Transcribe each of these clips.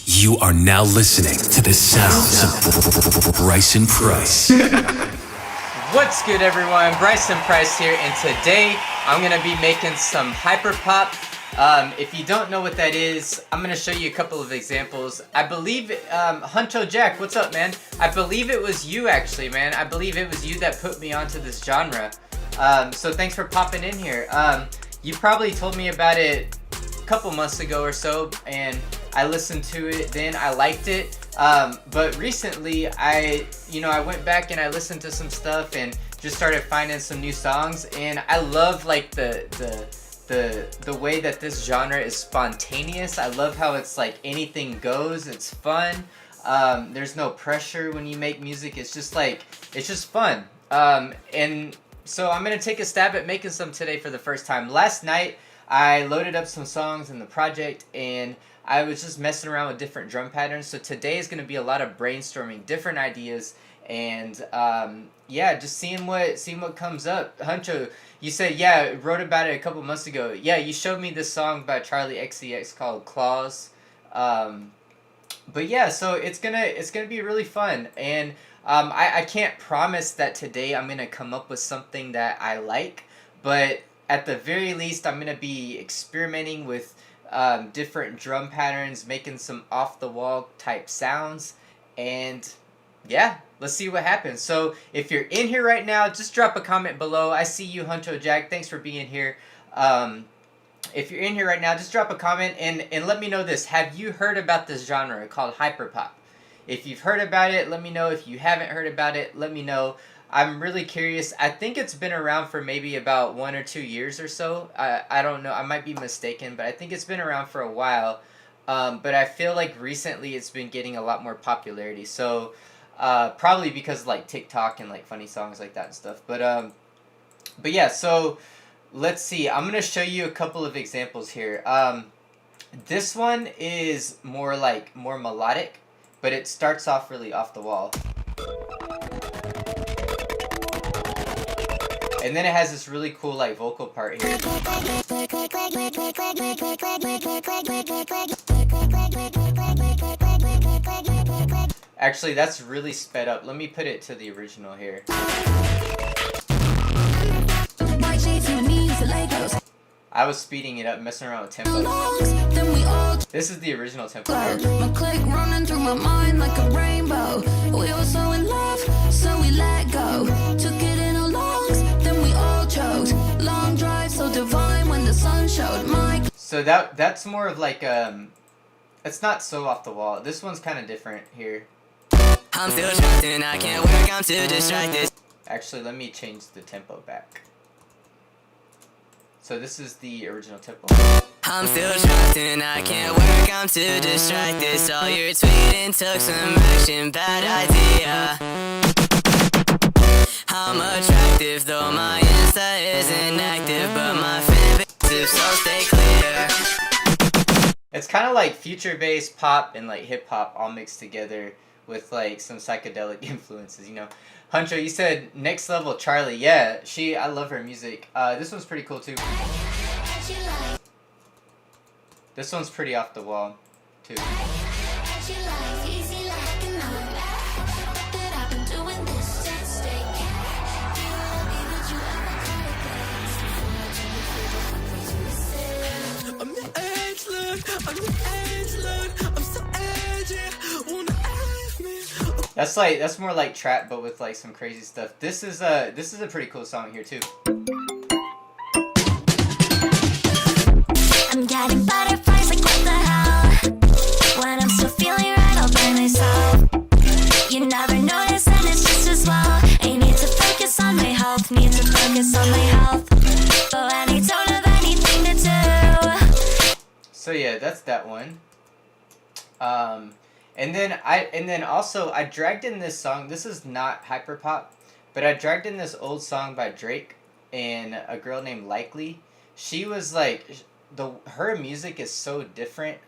You are now listening to the sounds of Bryson Price. What's good, everyone? Bryson Price here, and today I'm going to be making some Hyperpop. If you don't know what that is, I'm going to show you a couple of examples. I believe, Huncho Jack, what's up, man? I believe it was you, actually, man. I believe it was you that put me onto this genre. So thanks for popping in here. You probably told me about it a couple months ago or so, and I listened to it then. I liked it. But recently, I went back and I listened to some stuff and just started finding some new songs, and I love like the way that this genre is spontaneous. I love how it's like anything goes. It's fun. There's no pressure when you make music. It's just fun. And so I'm gonna take a stab at making some today for the first time. Last night I loaded up some songs in the project and I was just messing around with different drum patterns. So today is going to be a lot of brainstorming, different ideas, and yeah, just seeing what comes up. Huncho, you said wrote about it a couple months ago. Yeah, you showed me this song by Charlie XCX called Claws. But yeah, so it's gonna be really fun, and I can't promise that today I'm gonna come up with something that I like, but at the very least I'm gonna be experimenting with different drum patterns, making some off the wall type sounds, and yeah, let's see what happens. So if you're in here right now, just drop a comment below. I see you, Huncho Jack. Thanks for being here. If you're in here right now, just drop a comment and let me know this. Have you heard about this genre called hyperpop? If you've heard about it, let me know. If you haven't heard about it, let me know. I'm really curious. I think it's been around for maybe about 1 or 2 years or so. I don't know. I might be mistaken, but I think it's been around for a while. But I feel like recently it's been getting a lot more popularity. So probably because of, like, TikTok and like funny songs like that and stuff. But yeah, so let's see. I'm gonna show you a couple of examples here. This one is more melodic, but it starts off really off the wall. And then it has this really cool like vocal part here. Actually, that's really sped up. Let me put it to the original here. I was speeding it up, messing around with tempo. This is the original tempo here. My click running through my mind like a rainbow. We were so in love, so we let go. Took it in our lungs, then we all choked. Long drive so divine when the sun showed my... So that's more of like it's not so off the wall. This one's kind of different here. I'm still trapped and I can't work, I'm too distracted. Actually, let me change the tempo back. So this is the original tempo. I'm still trapped and I can't work, I'm too distracted. Saw your tweet and took some action, bad idea. I'm attractive though my Insta isn't active, but my fan base is, so stay clear. It's kind of like future-based pop and like hip-hop all mixed together with like some psychedelic influences, you know. Huncho, you said Next Level Charlie. Yeah, I love her music. This one's pretty cool too. This one's pretty off the wall too. That's more like trap, but with like some crazy stuff. This is a pretty cool song here too. I'm getting butterflies like what the hell? When I'm still feeling right, I'll blame myself. You never notice and it's just as well. I need to focus on my health, need to focus on my health. But when I don't have anything to do. So yeah, that's that one. And then also I dragged in this song. This is not hyperpop, but I dragged in this old song by Drake and a girl named Likely. She was like, her music is so different.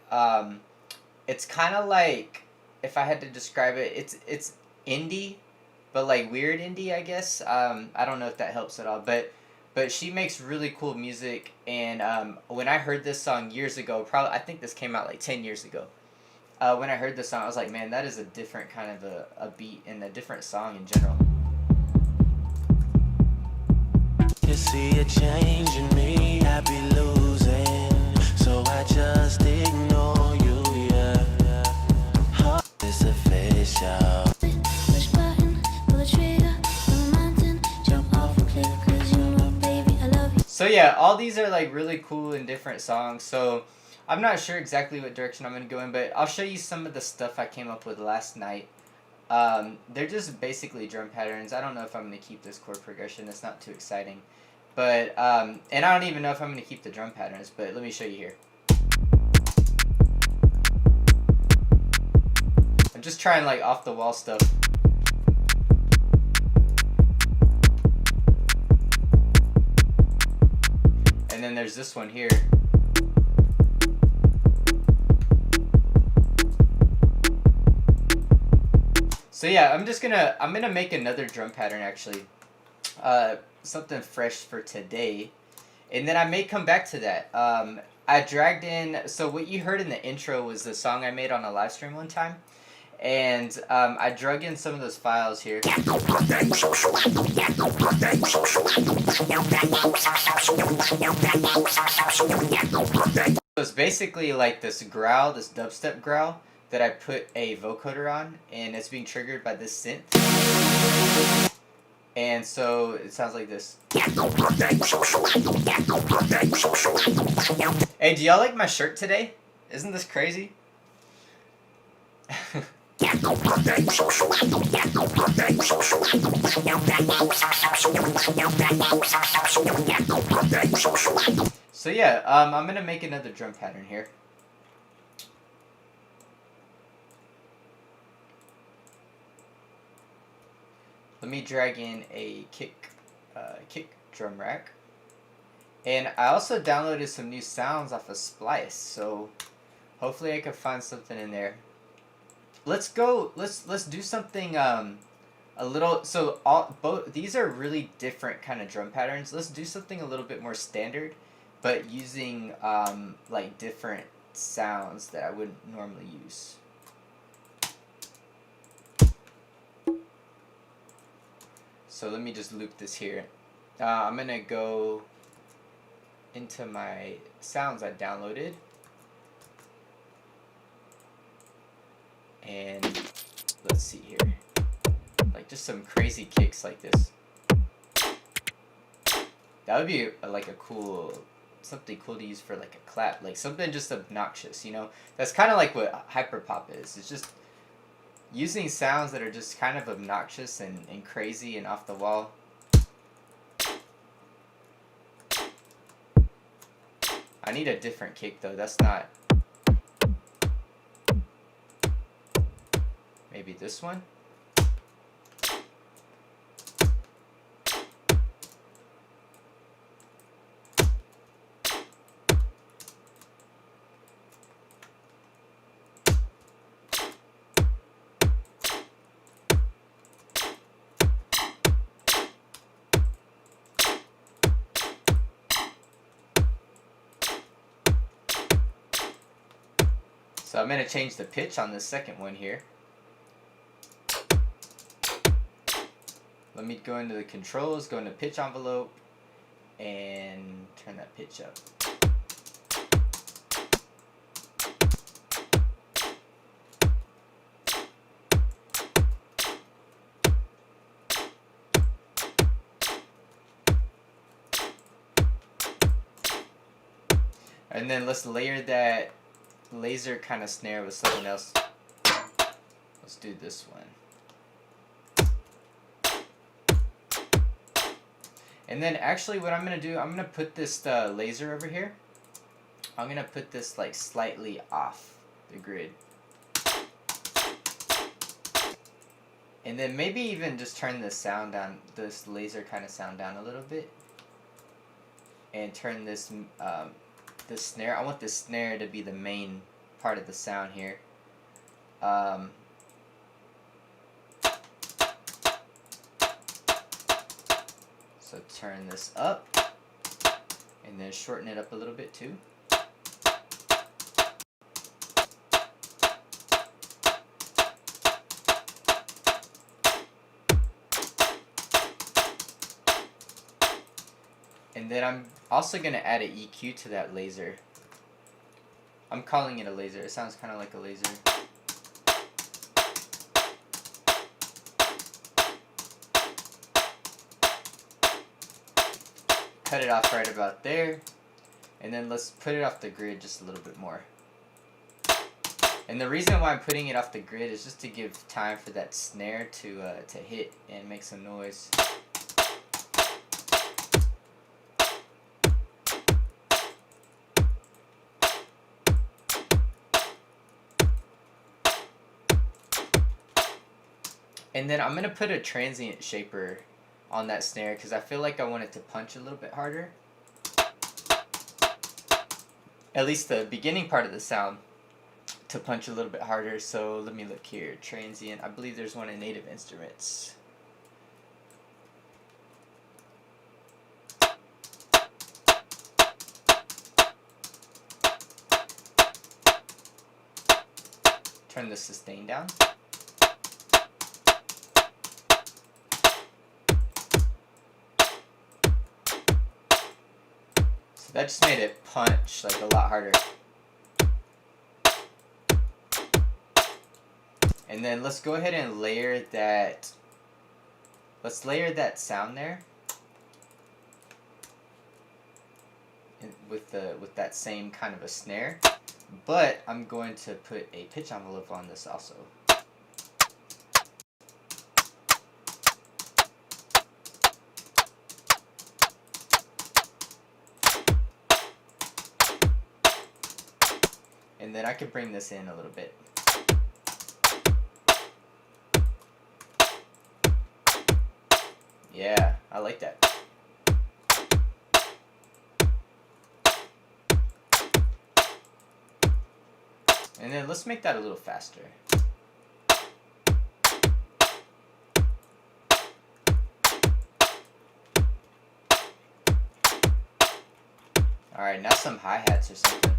It's kind of like, if I had to describe it, it's indie, but like weird indie, I guess. I don't know if that helps at all, but she makes really cool music. And when I heard this song years ago, I think this came out like 10 years ago. When I heard this song, I was like, man, that is a different kind of a beat and a different song in general. You see a change in me, I be losing, so I just ignore you, yeah. It's official. Push button, pull the trigger, on the mountain, jump off a cliff, 'cause you know, baby, I love you. So yeah, all these are like really cool and different songs. So I'm not sure exactly what direction I'm going to go in, but I'll show you some of the stuff I came up with last night. They're just basically drum patterns. I don't know if I'm going to keep this chord progression. It's not too exciting. But, and I don't even know if I'm going to keep the drum patterns, but let me show you here. I'm just trying like off the wall stuff. And then there's this one here. So yeah, I'm gonna make another drum pattern actually, something fresh for today, and then I may come back to that. I dragged in, so what you heard in the intro was the song I made on a live stream one time, and I drug in some of those files here. So it's basically like this growl, this dubstep growl, that I put a vocoder on, and it's being triggered by this synth. And so it sounds like this. Hey, do y'all like my shirt today? Isn't this crazy? So yeah, I'm gonna make another drum pattern here. Let me drag in a kick drum rack, and I also downloaded some new sounds off of Splice. So hopefully I can find something in there. Let's do something a little. So both these are really different kind of drum patterns. Let's do something a little bit more standard, but using like different sounds that I wouldn't normally use. So let me just loop this here. I'm gonna go into my sounds I downloaded, and let's see here, like just some crazy kicks like this. That would be like a cool, something cool to use for like a clap, like something just obnoxious, you know? That's kind of like what Hyperpop is. It's just using sounds that are just kind of obnoxious and crazy and off the wall. I need a different kick though. That's not... Maybe this one? So I'm going to change the pitch on this second one here. Let me go into the controls, go into pitch envelope, and turn that pitch up. And then let's layer that laser kind of snare with something else. Let's do this one. And then actually what I'm going to do, I'm going to put this laser over here. I'm going to put this like slightly off the grid. And then maybe even just turn the sound down, this laser kind of sound down a little bit. And turn this this snare, I want this snare to be the main part of the sound here. So turn this up, and then shorten it up a little bit too. And then I'm also going to add an EQ to that laser. I'm calling it a laser. It sounds kind of like a laser. Cut it off right about there. And then let's put it off the grid just a little bit more. And the reason why I'm putting it off the grid is just to give time for that snare to hit and make some noise. And then I'm going to put a transient shaper on that snare because I feel like I want it to punch a little bit harder. At least the beginning part of the sound. to punch a little bit harder. So let me look here. Transient. I believe there's one in Native Instruments. Turn the sustain down. So that just made it punch like a lot harder. And then let's go ahead and layer that. Let's layer that sound there. With that same kind of a snare. But I'm going to put a pitch envelope on this also. And then I can bring this in a little bit. Yeah, I like that. And then let's make that a little faster. Alright, now some hi-hats or something.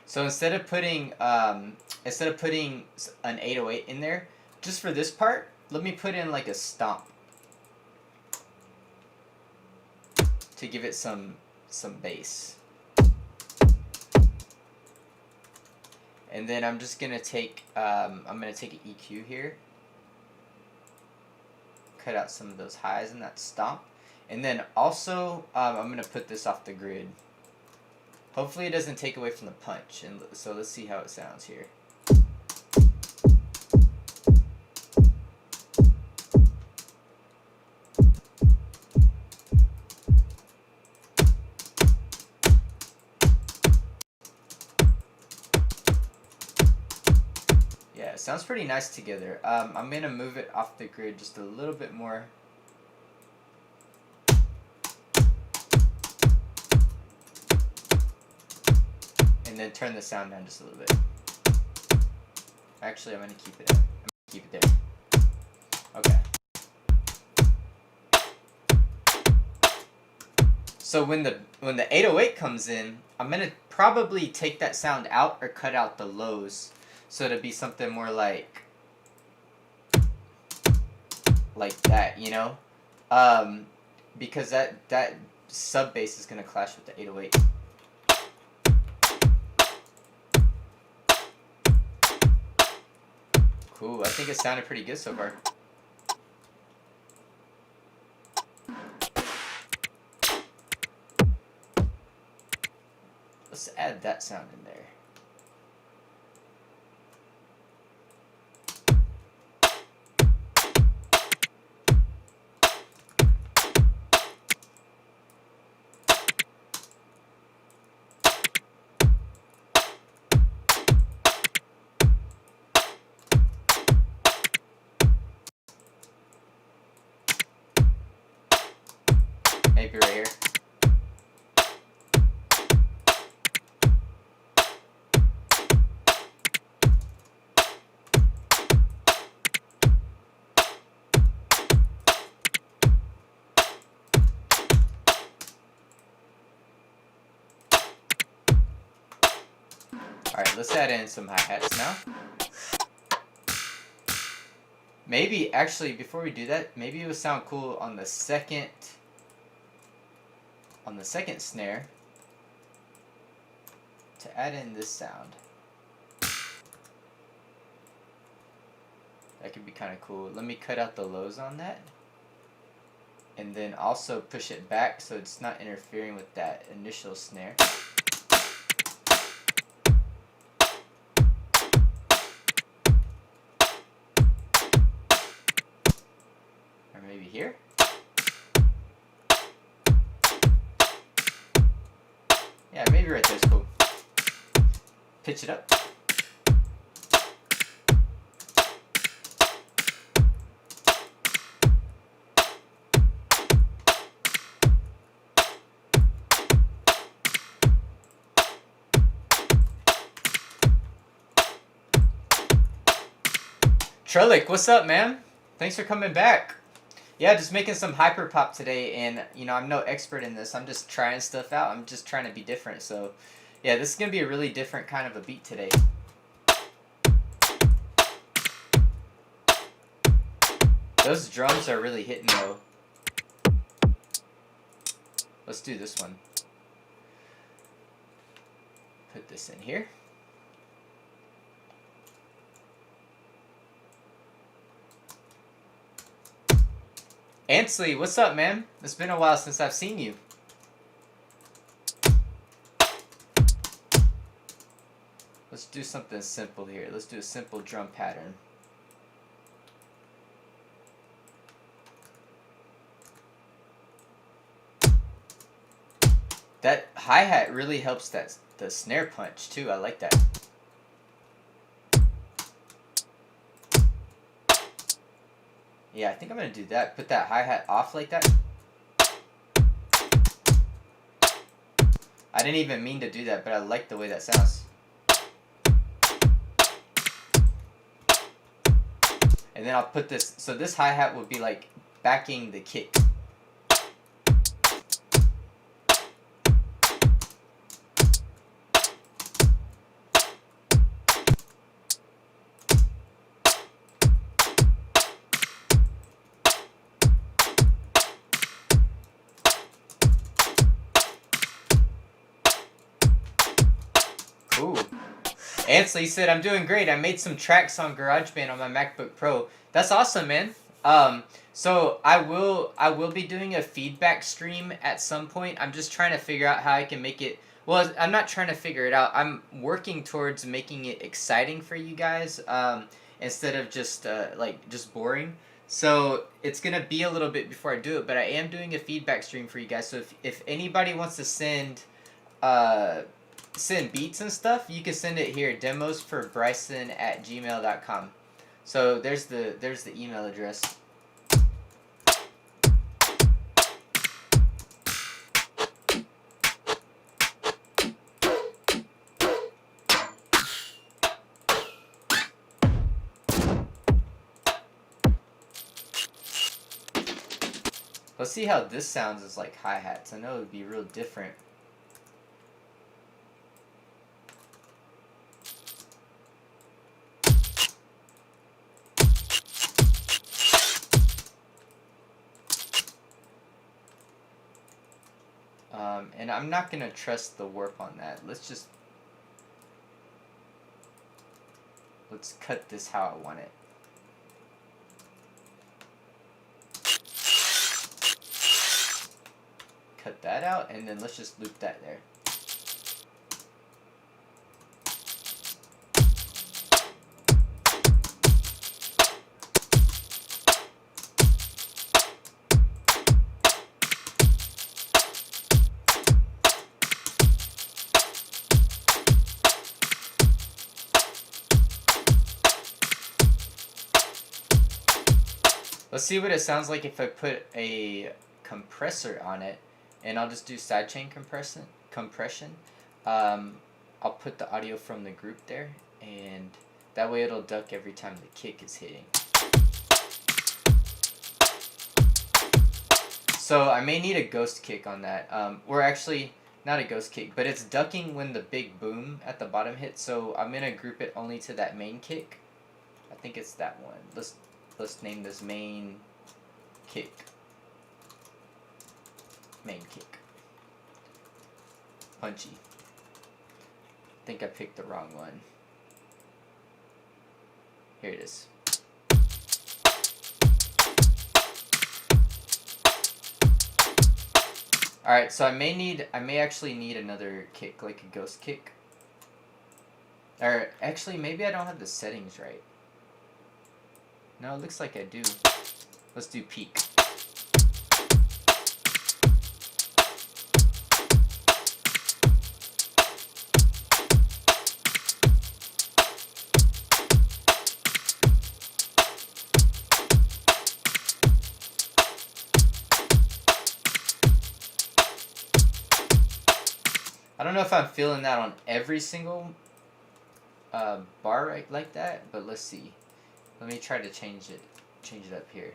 So instead of putting an 808 in there, just for this part, let me put in like a stomp to give it some bass. And then I'm just gonna take an EQ here, cut out some of those highs in that stomp, and then also I'm gonna put this off the grid. Hopefully it doesn't take away from the punch, and so let's see how it sounds here. Yeah, it sounds pretty nice together. I'm gonna move it off the grid just a little bit more. And then turn the sound down just a little bit. Actually, I'm gonna keep it there. Okay. So when the 808 comes in, I'm gonna probably take that sound out or cut out the lows, so it'll be something more like that, you know, because that sub bass is gonna clash with the 808. Cool, I think it sounded pretty good so far. Let's add that sound in there. Maybe right here. Alright, let's add in some hi-hats now. Maybe, actually, before we do that, maybe it would sound cool on the second snare to add in this sound. That could be kind of cool. Let me cut out the lows on that, and then also push it back so it's not interfering with that initial snare. Or maybe here. Yeah, maybe right there's cool. Pitch it up. Trellick, what's up, man? Thanks for coming back. Yeah, just making some hyperpop today, and you know, I'm no expert in this. I'm just trying stuff out. I'm just trying to be different. So, yeah, this is gonna be a really different kind of a beat today. Those drums are really hitting though. Let's do this one. Put this in here. Ansley, what's up, man? It's been a while since I've seen you. Let's do something simple here. Let's do a simple drum pattern. That hi-hat really helps the snare punch too. I like that. Yeah, I think I'm gonna do that. Put that hi-hat off like that. I didn't even mean to do that, but I like the way that sounds. And then I'll put this, so this hi-hat will be like backing the kick. Cool. Ansley said, I'm doing great. I made some tracks on GarageBand on my MacBook Pro. That's awesome, man. So I will be doing a feedback stream at some point. I'm just trying to figure out how I can make it. Well, I'm not trying to figure it out. I'm working towards making it exciting for you guys, instead of just just boring. So it's gonna be a little bit before I do it, but I am doing a feedback stream for you guys. So if anybody wants to send beats and stuff, you can send it here, demosforbryson@gmail.com. So there's the email address. Let's see how this sounds as like hi-hats. I know it would be real different. And I'm not going to trust the warp on that. Let's cut this how I want it. Cut that out, and then let's just loop that there. Let's see what it sounds like if I put a compressor on it, and I'll just do sidechain compression. I'll put the audio from the group there, and that way it'll duck every time the kick is hitting. So I may need a ghost kick on that. Or actually, not a ghost kick, but it's ducking when the big boom at the bottom hits, so I'm going to group it only to that main kick. I think it's that one. Let's name this main kick. Main kick. Punchy. I think I picked the wrong one. Here it is. Alright, so I may actually need another kick, like a ghost kick. Or actually, maybe I don't have the settings right. No, it looks like I do. Let's do peak. I don't know if I'm feeling that on every single bar like that, but let's see. Let me try to change it up here.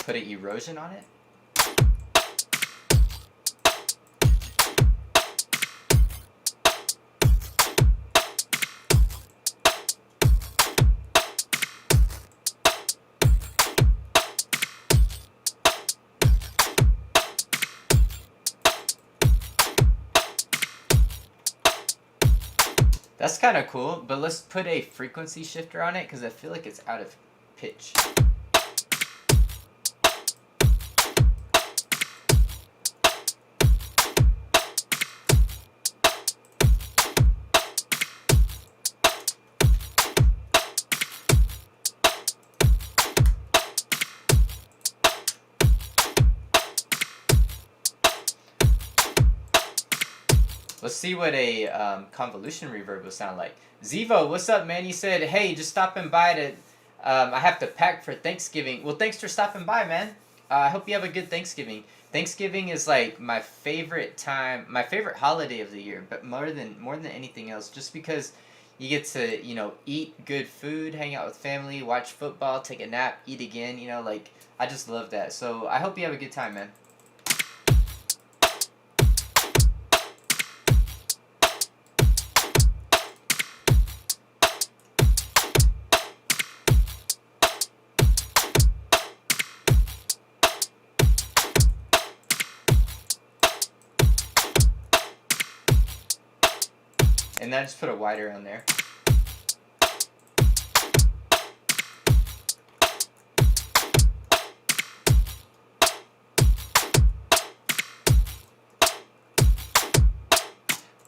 Put an erosion on it. That's kind of cool, but let's put a frequency shifter on it because I feel like it's out of pitch. Let's see what a convolution reverb will sound like. Zivo, what's up, man? You said, hey, just stopping by to... I have to pack for Thanksgiving. Well, thanks for stopping by, man. I hope you have a good Thanksgiving. Thanksgiving is like my favorite time, my favorite holiday of the year, but more than anything else, just because you get to, you know, eat good food, hang out with family, watch football, take a nap, eat again, you know, like, I just love that. So I hope you have a good time, man. And then just put a wider on there.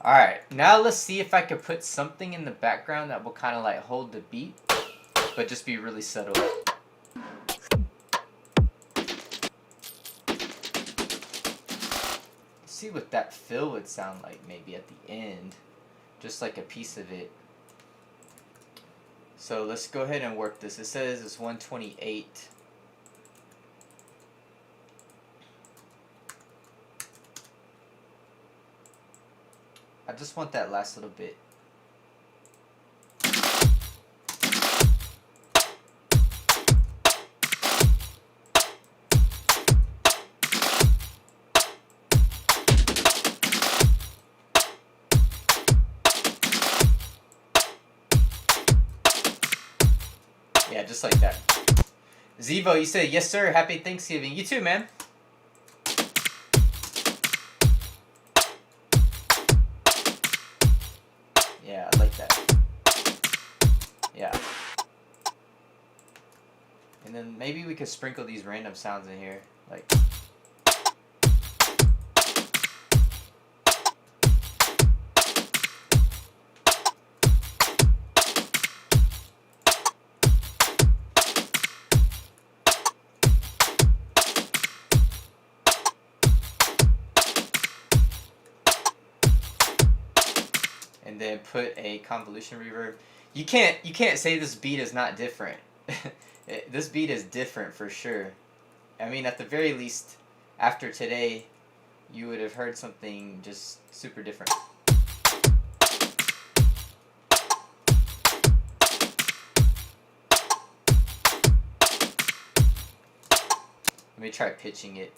Alright, now let's see if I could put something in the background that will kind of like hold the beat, but just be really subtle. See what that fill would sound like maybe at the end. Just like a piece of it. So let's go ahead and work this. It says it's 128. I just want that last little bit. Yeah, just like that. Zivo, you said, yes sir, happy Thanksgiving. You too, man. Yeah, I like that. Yeah. And then maybe we could sprinkle these random sounds in here. Like... and then put a convolution reverb. You can't say this beat is not different. This beat is different for sure. I mean, at the very least, after today, you would have heard something just super different. Let me try pitching it.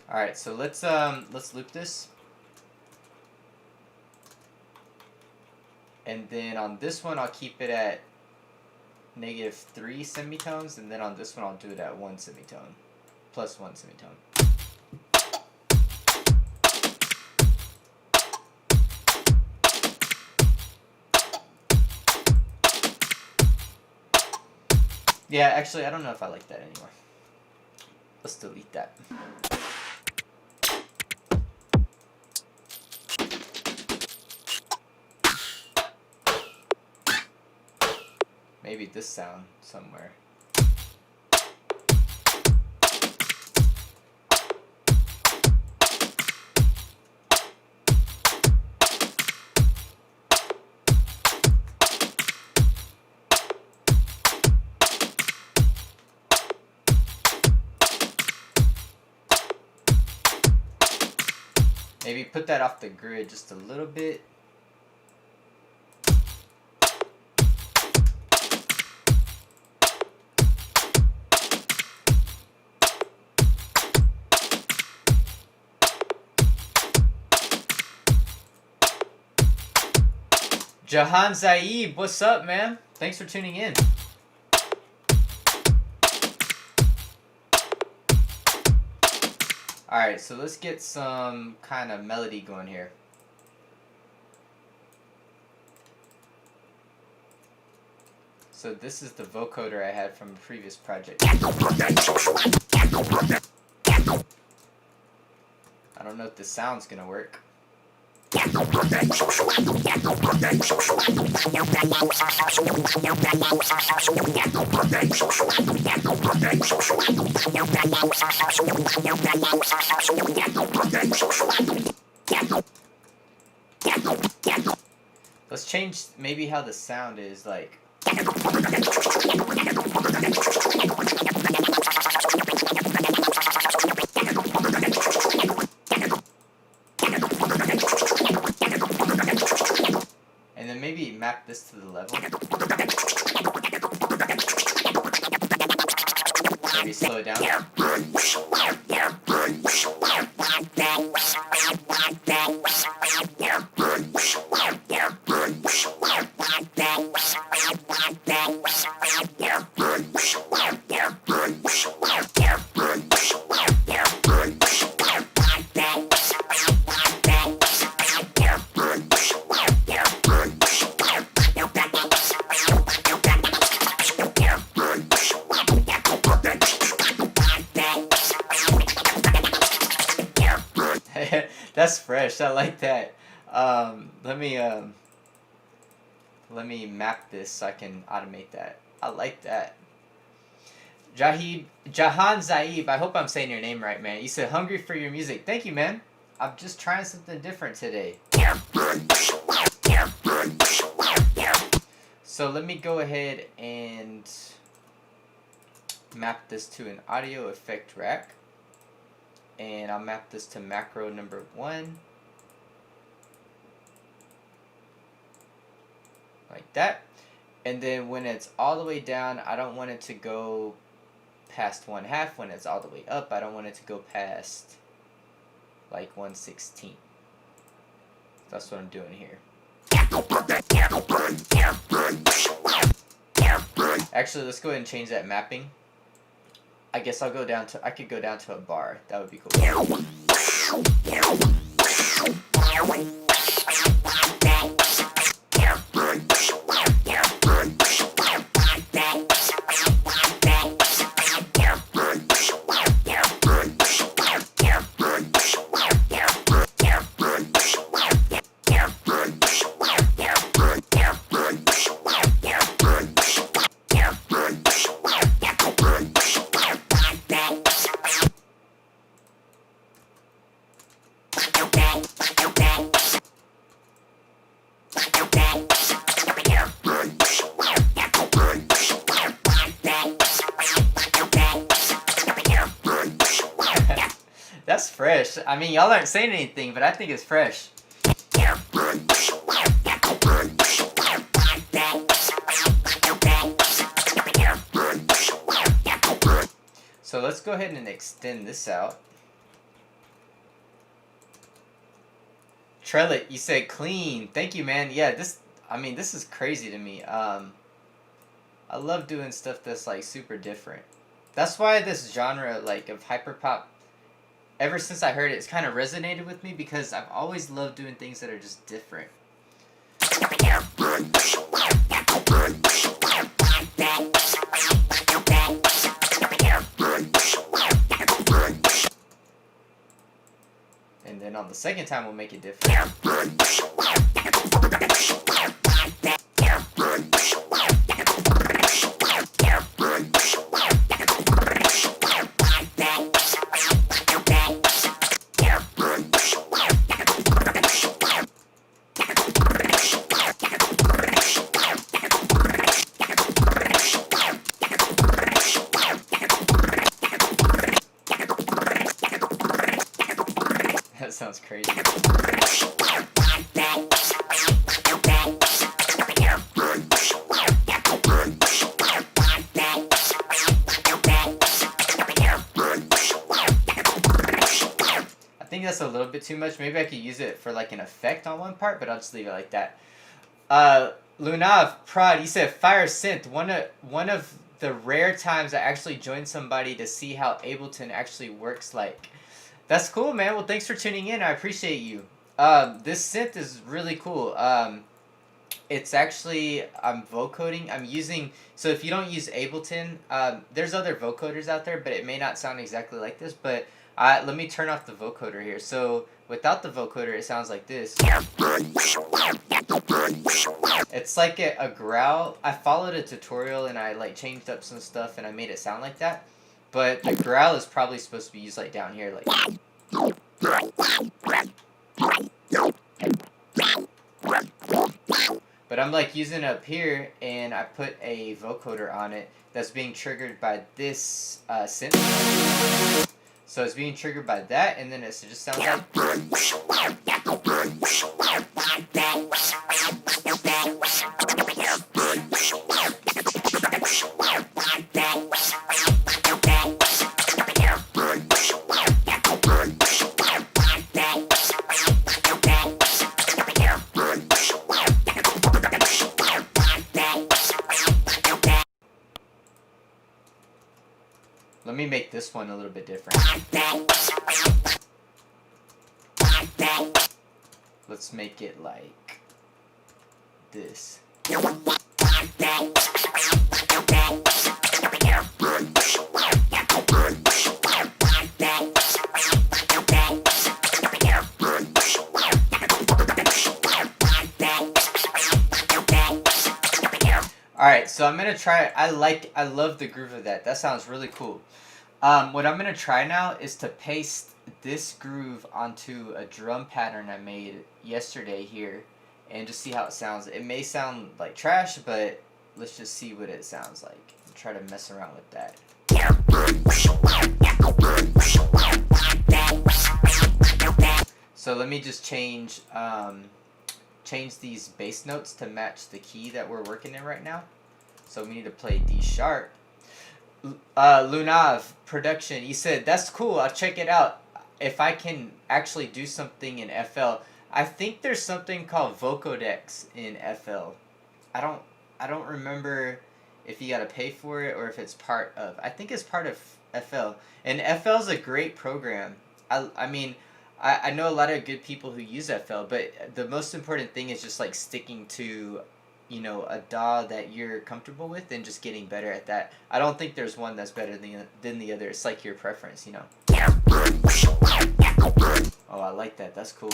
Alright, so let's loop this. And then on this one I'll keep it at -3 semitones, and then on this one I'll do it at 1 semitone. Plus 1 semitone. Yeah, actually I don't know if I like that anymore. Let's delete that. Maybe this sound somewhere. Maybe put that off the grid just a little bit. Jahan Zaib, what's up, man? Thanks for tuning in. Alright, so let's get some kind of melody going here. So this is the vocoder I had from a previous project. I don't know if the sound's gonna work. Let's change maybe how the sound is like. And then maybe map this to the level. Maybe slow it down. That's fresh. I like that. Let me map this so I can automate that. I like that. Jahan Zaib, I hope I'm saying your name right, man. You said hungry for your music. Thank you, man. I'm just trying something different today. So let me go ahead and map this to an audio effect rack. And I'll map this to macro number 1. Like that. And then when it's all the way down, I don't want it to go past 1/2. When it's all the way up, I don't want it to go past like 1/16. That's what I'm doing here. Actually, let's go ahead and change that mapping. I guess I could go down to a bar. That would be cool. That's fresh. I mean, y'all aren't saying anything, but I think it's fresh. So let's go ahead and extend this out. Trellit, you said clean. Thank you, man. Yeah, this is crazy to me. I love doing stuff that's like super different. That's why this genre like of hyperpop, ever since I heard it, it's kind of resonated with me because I've always loved doing things that are just different. And then on the second time, we'll make it different. sounds crazy. I think that's a little bit too much. Maybe I could use it for like an effect on one part, but I'll just leave it like that. Lunav Prod, he said fire synth. One of the rare times I actually joined somebody to see how Ableton actually works like. That's cool, man. Well, thanks for tuning in. I appreciate you. This synth is really cool. It's actually, I'm vocoding. I'm using, so if you don't use Ableton, there's other vocoders out there, but it may not sound exactly like this, but let me turn off the vocoder here. So without the vocoder, it sounds like this. It's like a growl. I followed a tutorial and I like changed up some stuff and I made it sound like that. But the growl is probably supposed to be used like down here, like. But I'm like using it up here and I put a vocoder on it that's being triggered by this synth. So it's being triggered by that, and then it just sounds like. Let me make this one a little bit different. Let's make it like this. Alright, so I'm gonna try. I love the groove of that. That sounds really cool. What I'm gonna try now is to paste this groove onto a drum pattern I made yesterday here, and just see how it sounds. It may sound like trash, but let's just see what it sounds like. Try to mess around with that. So let me just change these bass notes to match the key that we're working in right now. So we need to play D sharp. Lunav Production, he said, that's cool, I'll check it out if I can actually do something in FL. I think there's something called vocodex in FL. I don't remember if you gotta pay for it or if it's part of. I think it's part of FL. And FL is a great program. I mean, I know a lot of good people who use FL, but the most important thing is just like sticking to, you know, a DAW that you're comfortable with and just getting better at that. I don't think there's one that's better than the other. It's like your preference, you know. Oh, I like that. That's cool.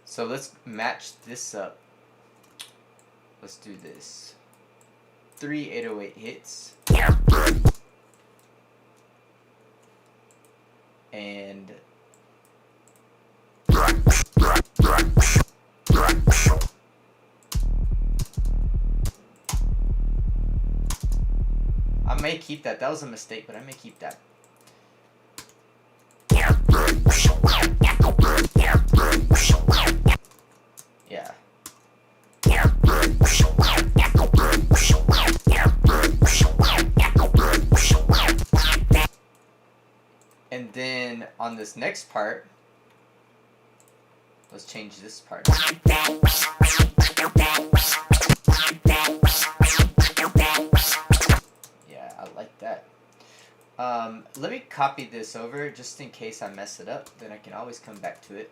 So let's match this up. Let's do this. 3 808 hits. And I may keep that. That was a mistake, but I may keep that. Yeah. And then on this next part, let's change this part. Yeah, I like that. Let me copy this over just in case I mess it up. Then I can always come back to it.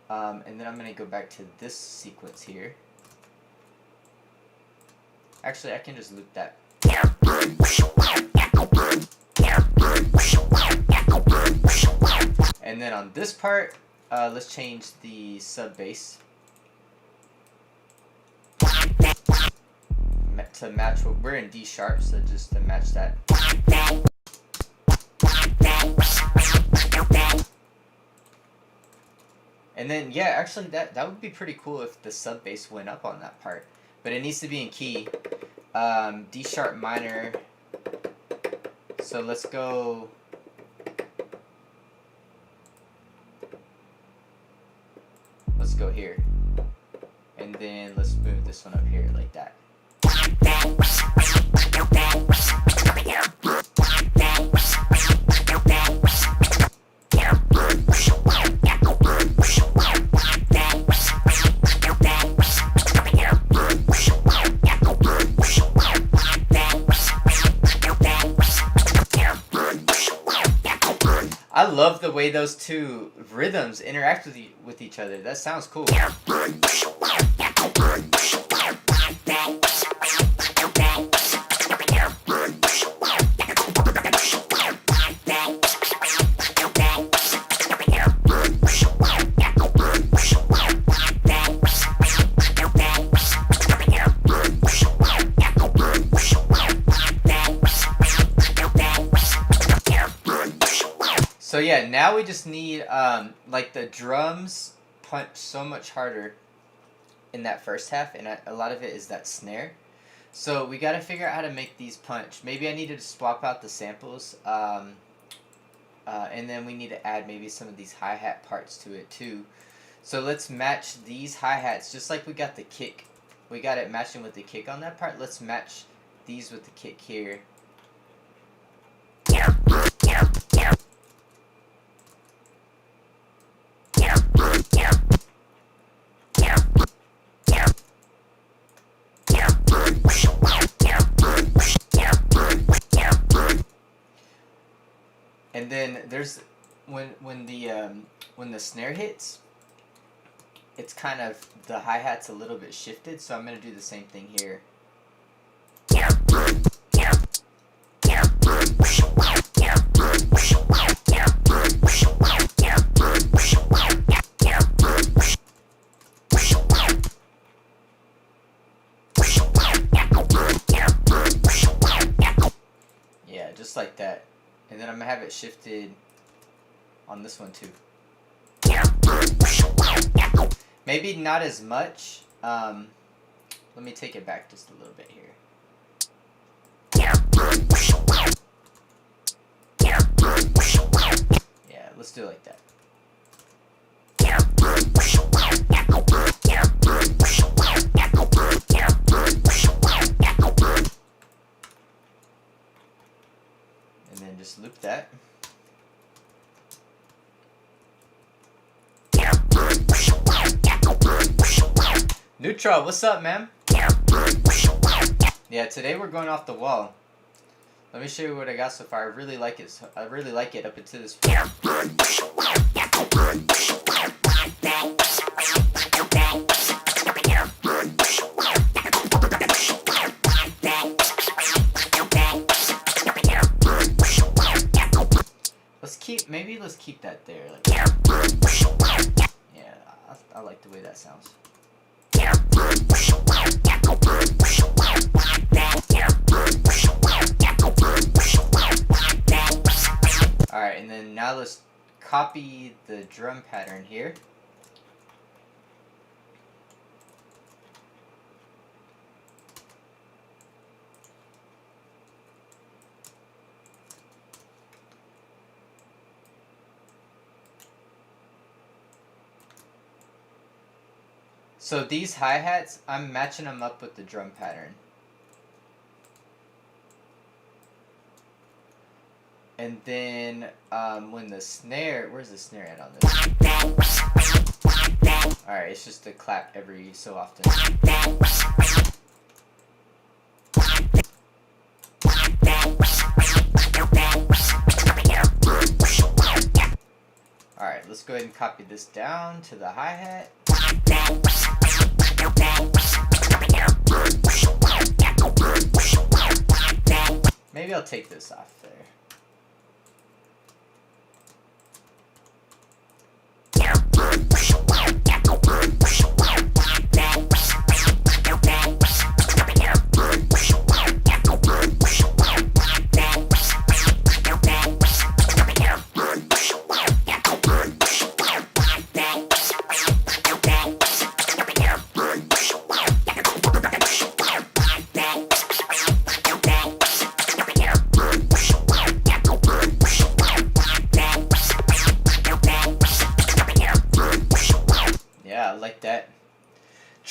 And then I'm going to go back to this sequence here. Actually, I can just loop that. And then on this part, let's change the sub bass to match what we're in D sharp, so just to match that. And then yeah, actually that would be pretty cool if the sub bass went up on that part, but it needs to be in key. D sharp minor. So let's go. Let's go here. And then let's move this one up here like that. I love the way those two rhythms interact with each other. That sounds cool. So yeah, now we just need like the drums punch so much harder in that first half, and a lot of it is that snare. So we got to figure out how to make these punch. Maybe I needed to swap out the samples, and then we need to add maybe some of these hi-hat parts to it too. So let's match these hi-hats just like we got the kick. We got it matching with the kick on that part. Let's match these with the kick here. And then there's when the snare hits, it's kind of the hi-hat's a little bit shifted, so I'm gonna do the same thing here. Yeah, just like that. And then I'm going to have it shifted on this one too. Maybe not as much. Let me take it back just a little bit here. Yeah, let's do it like that. And then just loop that. Neutral, what's up, man? Yeah, today we're going off the wall. Let me show you what I got so far. I really like it. I really like it up until this point. Let's keep that there. Like, yeah, I like the way that sounds. Alright, and then now let's copy the drum pattern here. So these hi-hats, I'm matching them up with the drum pattern. And then when the snare, where's the snare at on this? Alright, it's just a clap every so often. Alright, let's go ahead and copy this down to the hi-hat. Maybe I'll take this off there.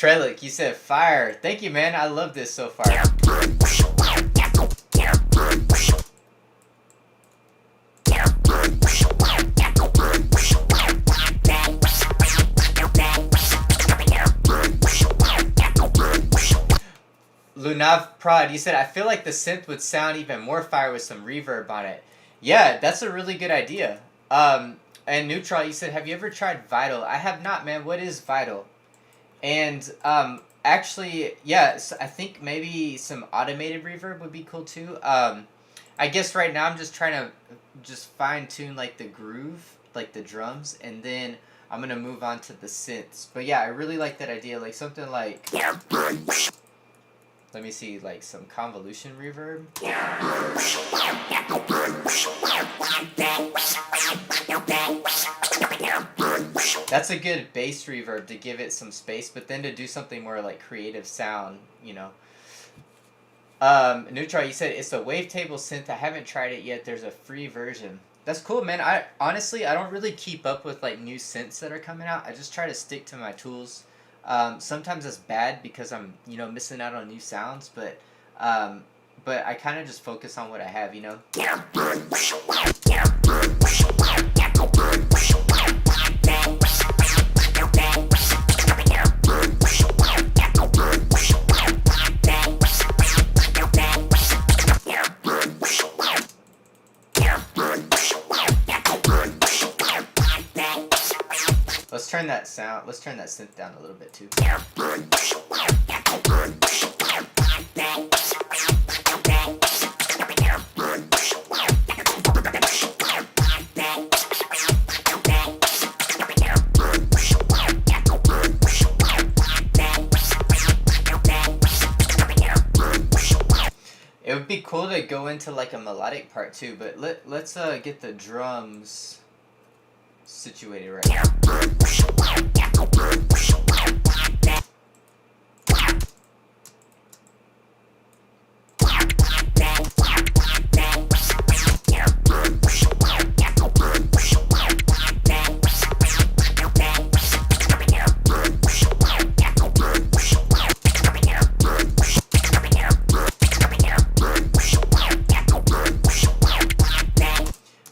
Trellick, you said fire. Thank you, man. I love this so far. Lunav Prod, you said, I feel like the synth would sound even more fire with some reverb on it. Yeah, that's a really good idea. And Neutral, you said, have you ever tried Vital? I have not, man. What is Vital? And actually, yes, I think maybe some automated reverb would be cool too. I guess right now I'm just trying to just fine tune like the groove, like the drums, and then I'm gonna move on to the synths. But yeah, I really like that idea, like something like, let me see, like some convolution reverb. That's a good bass reverb to give it some space, but then to do something more like creative sound, you know. Neutral, you said it's a wavetable synth. I haven't tried it yet. There's a free version. That's cool, man. I honestly, I don't really keep up with like new synths that are coming out. I just try to stick to my tools. Sometimes it's bad because I'm, you know, missing out on new sounds, but I kind of just focus on what I have, you know. Let's turn that synth down a little bit too. It would be cool to go into like a melodic part too, but let's get the drums situated right now.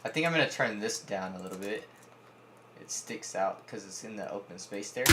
I think I'm going to turn this down a little bit. It sticks out because it's in the open space there.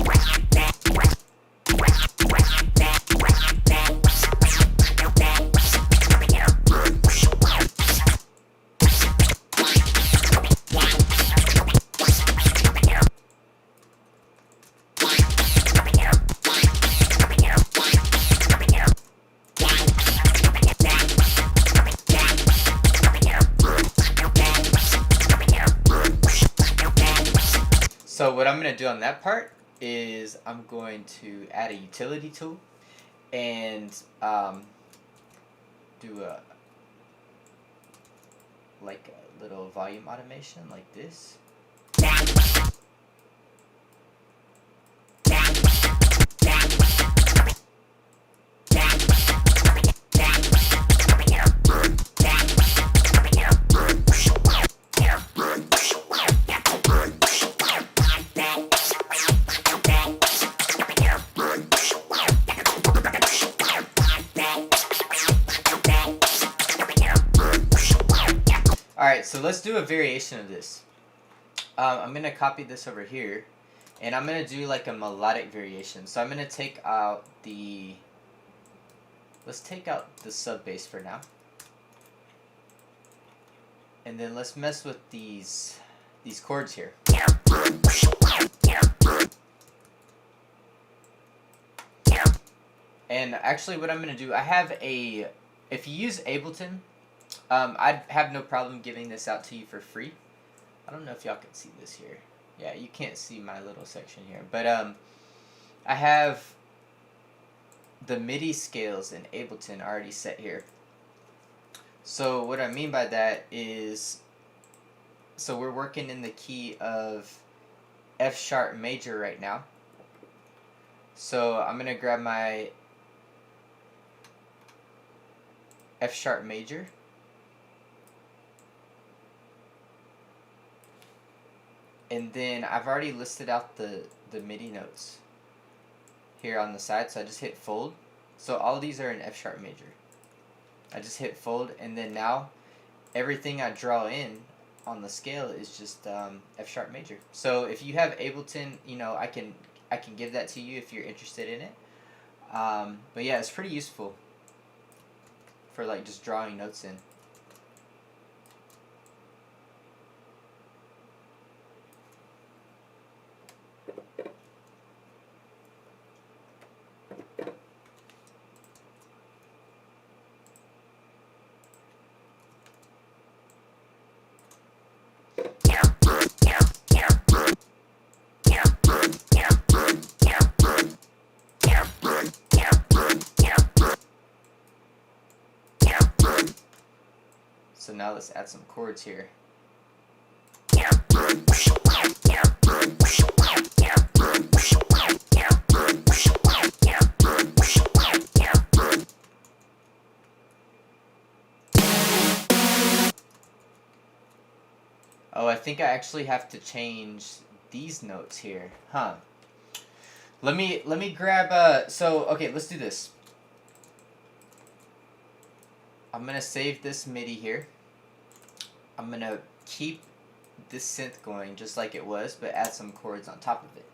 So what I'm going to do on that part is I'm going to add a utility tool and do a little volume automation like this. Alright, so let's do a variation of this. I'm going to copy this over here, and I'm going to do like a melodic variation. So I'm going to take out the, let's take out the sub bass for now. And then let's mess with these chords here. And actually what I'm going to do, I have a, if you use Ableton, I'd have no problem giving this out to you for free. I don't know if y'all can see this here. Yeah, you can't see my little section here. But I have the MIDI scales in Ableton already set here. So what I mean by that is, so we're working in the key of F sharp major right now. So I'm going to grab my F sharp major. And then I've already listed out the MIDI notes. here on the side, so I just hit fold. So all these are in F sharp major. I just hit fold, and then now everything I draw in on the scale is just F sharp major. So if you have Ableton, you know, I can give that to you if you're interested in it. But yeah, it's pretty useful for like just drawing notes in. So now let's add some chords here. Oh, I think I actually have to change these notes here, huh? Let me grab so okay, let's do this. I'm gonna save this MIDI here. I'm gonna keep this synth going just like it was, but add some chords on top of it.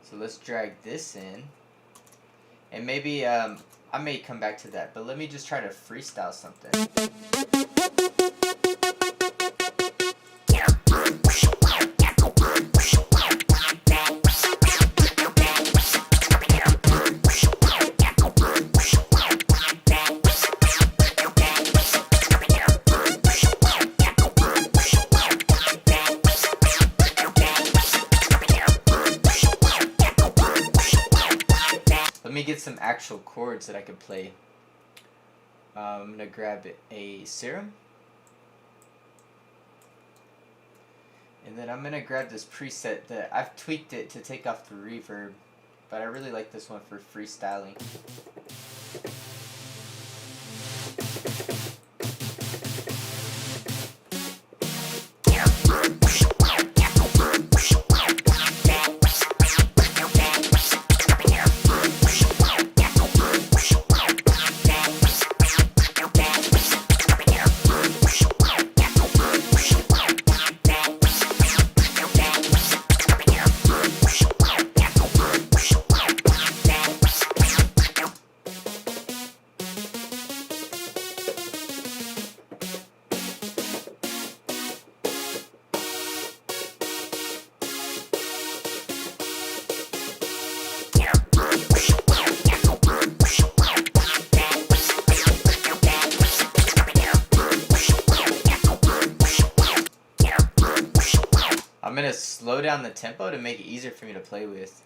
So let's drag this in, and maybe I may come back to that, but let me just try to freestyle something. Let me get some actual chords that I could play. I'm gonna grab a serum, and then I'm gonna grab this preset that I've tweaked it to take off the reverb, but I really like this one for freestyling. I'm gonna slow down the tempo to make it easier for me to play with.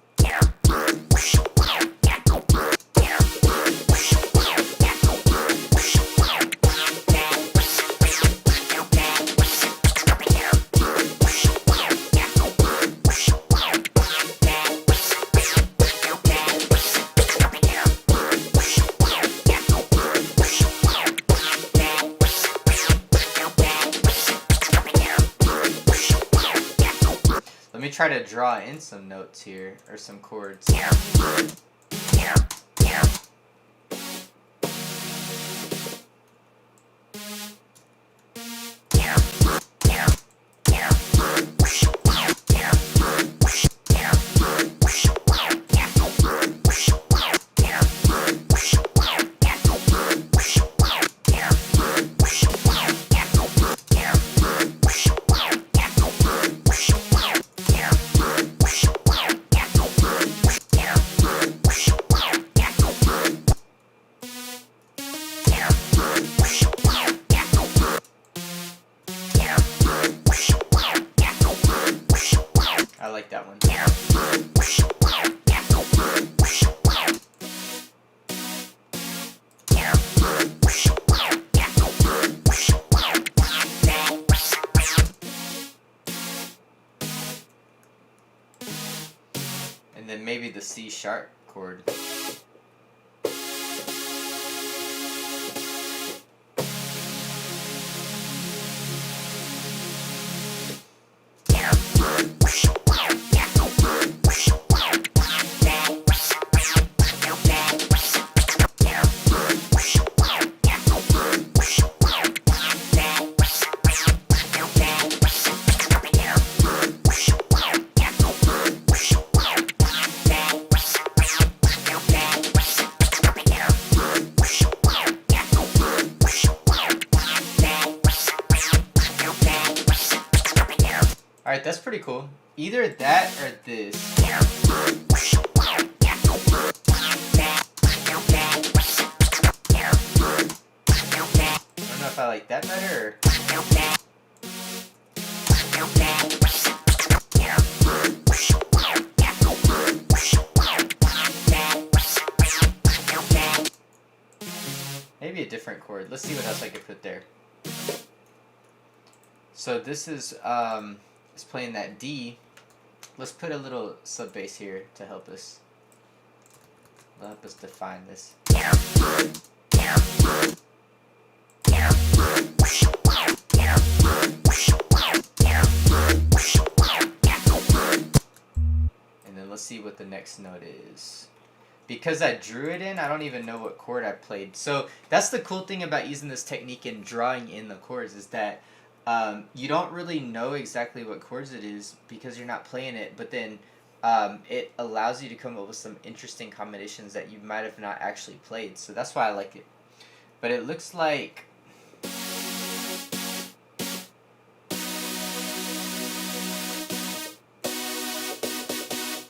Let me try to draw in some notes here, or some chords. I like that one. And then maybe the C sharp chord. Alright, that's pretty cool. Either that or this. I don't know if I like that better or... Maybe a different chord. Let's see what else I could put there. So this is playing that D. Let's put a little sub bass here to help us define this. And then let's see what the next note is. Because I drew it in, I don't even know what chord I played. So that's the cool thing about using this technique and drawing in the chords, is that you don't really know exactly what chords it is because you're not playing it, but then it allows you to come up with some interesting combinations that you might have not actually played. So that's why I like it. But it looks like...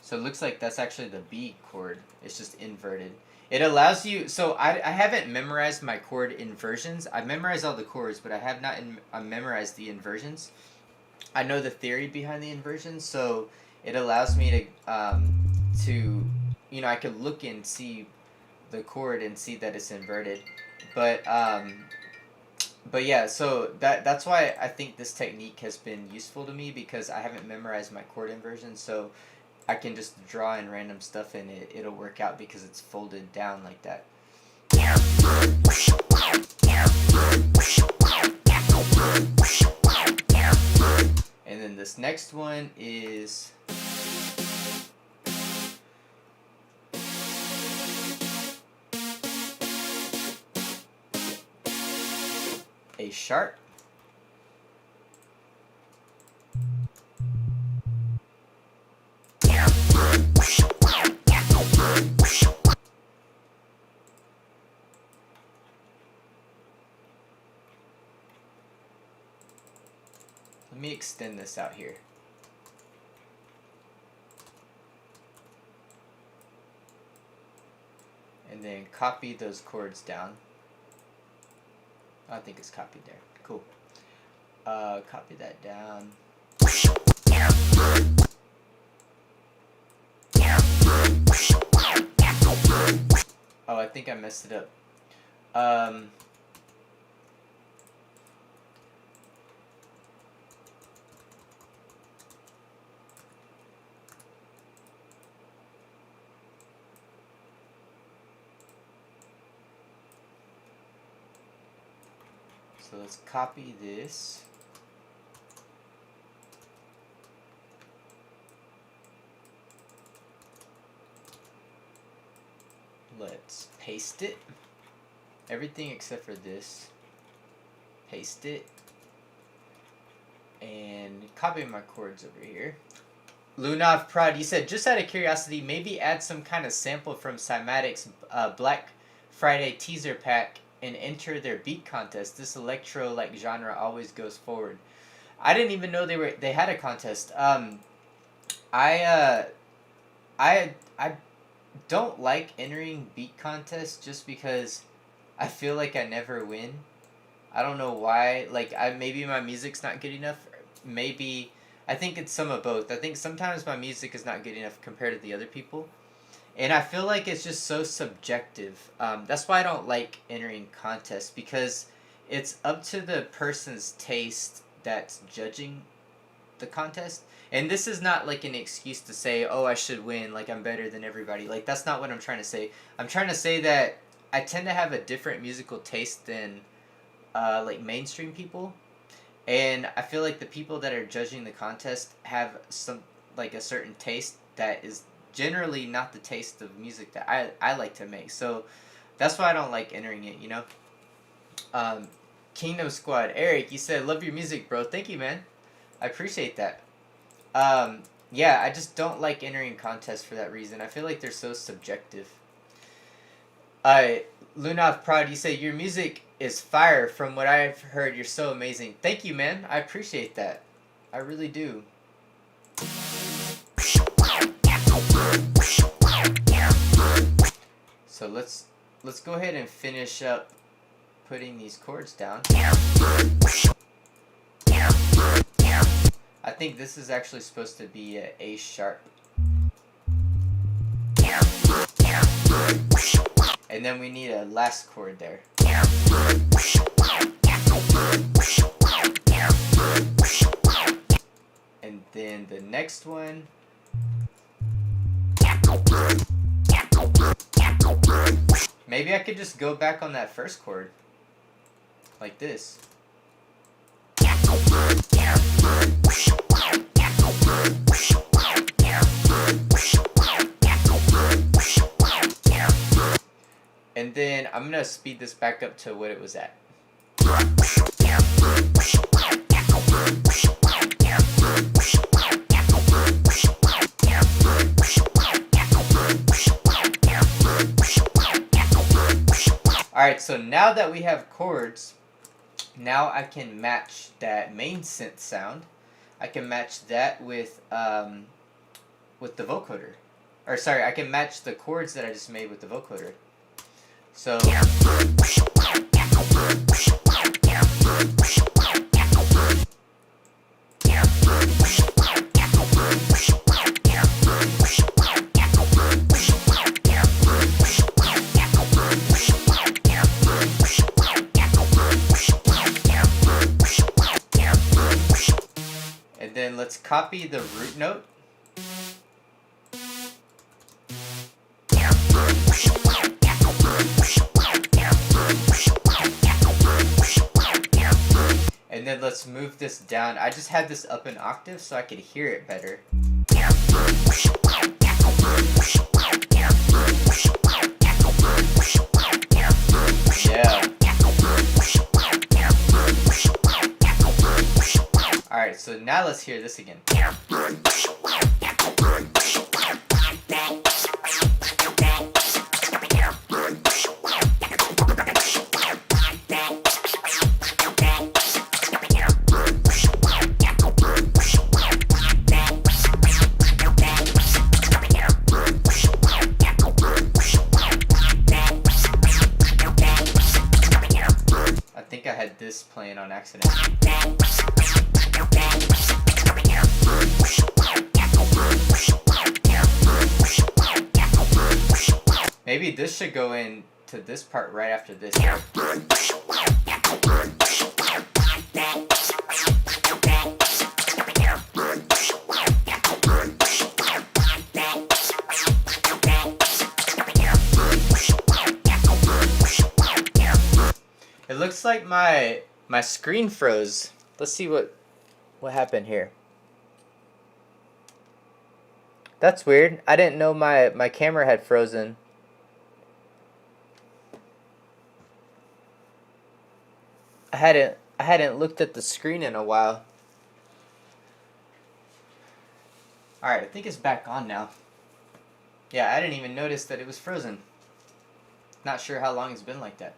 So it looks like that's actually the B chord. It's just inverted. It allows you... So I haven't memorized my chord inversions. I've memorized all the chords, but I have not memorized the inversions. I know the theory behind the inversions, so it allows me to you know, I could look and see the chord and see that it's inverted. But yeah, so that's why I think this technique has been useful to me, because I haven't memorized my chord inversions, so I can just draw in random stuff and it'll work out because it's folded down like that. And then this next one is... A sharp. Let me extend this out here. And then copy those chords down. I think it's copied there. Cool. Copy that down. Oh, I think I messed it up. So let's copy this. Let's paste it. Everything except for this. Paste it. And copy my chords over here. Lunav Prod, you said, just out of curiosity, maybe add some kind of sample from Cymatic's Black Friday teaser pack and enter their beat contest. This electro-like genre always goes forward. I didn't even know they had a contest. I don't like entering beat contests just because I feel like I never win. I don't know why. Like, maybe my music's not good enough. Maybe I think it's some of both. I think sometimes my music is not good enough compared to the other people. And I feel like it's just so subjective. That's why I don't like entering contests, because it's up to the person's taste that's judging the contest. And this is not like an excuse to say, oh, I should win, like I'm better than everybody. Like, that's not what I'm trying to say. I'm trying to say that I tend to have a different musical taste than like mainstream people. And I feel like the people that are judging the contest have some, like, a certain taste that is generally not the taste of music that I like to make. So that's why I don't like entering it, you know? Kingdom Squad, Eric, you said, love your music, bro. Thank you, man. I appreciate that. Yeah, I just don't like entering contests for that reason. I feel like they're so subjective. Lunav Prod, you say, your music is fire. From what I've heard, you're so amazing. Thank you, man. I appreciate that. I really do. So let's go ahead and finish up putting these chords down. I think this is actually supposed to be a A sharp. And then we need a last chord there. And then the next one. Maybe I could just go back on that first chord. Like this. And then I'm gonna speed this back up to what it was at. Alright, so now that we have chords, now I can match that main synth sound. I can match that with the vocoder. Or sorry, I can match the chords that I just made with the vocoder. So yeah. And then let's copy the root note. And then let's move this down. I just had this up an octave so I could hear it better. Yeah. Alright, so now let's hear this again. I think I had this playing on accident. Maybe this should go into this part right after this. It looks like my screen froze. Let's see what happened here. That's weird. I didn't know my camera had frozen. I hadn't looked at the screen in a while. Alright, I think it's back on now. Yeah, I didn't even notice that it was frozen. Not sure how long it's been like that.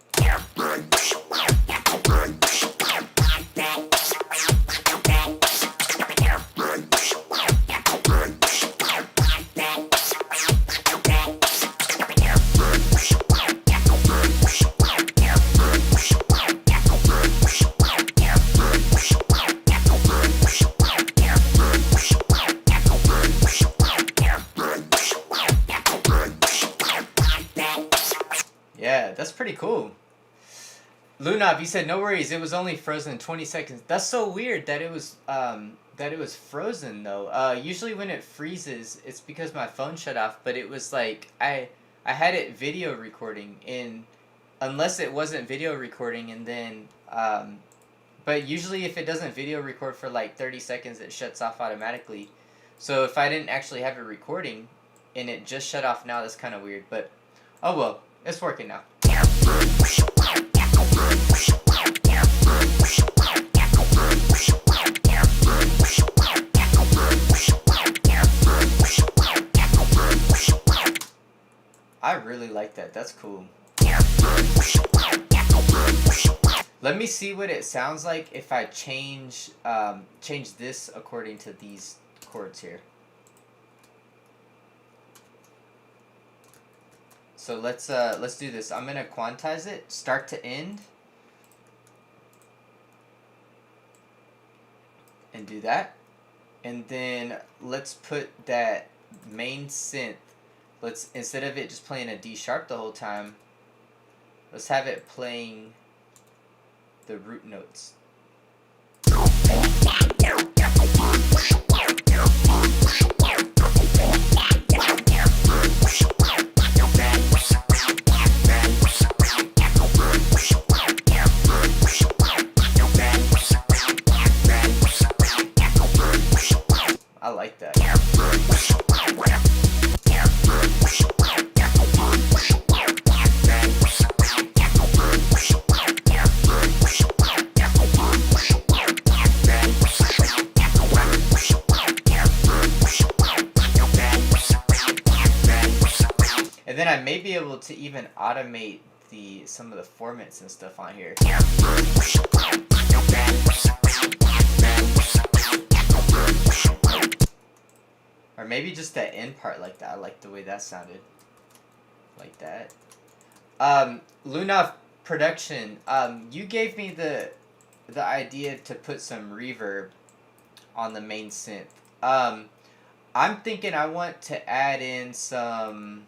Yeah, that's pretty cool. Lunov, you said no worries. It was only frozen in 20 seconds. That's so weird that it was frozen though. Usually when it freezes, it's because my phone shut off. But it was like I had it video recording, and unless it wasn't video recording, and then but usually if it doesn't video record for like 30 seconds, it shuts off automatically. So if I didn't actually have it recording, and it just shut off now, that's kind of weird. But oh well. It's working now. I really like that. That's cool. Let me see what it sounds like if I change this according to these chords here. So let's do this. I'm gonna quantize it, start to end, and do that. And then let's put that main synth. Let's, instead of it just playing a D sharp the whole time, let's have it playing the root notes. I like that. And then I may be able to even automate some of the formats and stuff on here. Or maybe just that end part like that. I like the way that sounded. Like that. Lunoff Production, you gave me the idea to put some reverb on the main synth. I'm thinking I want to add in some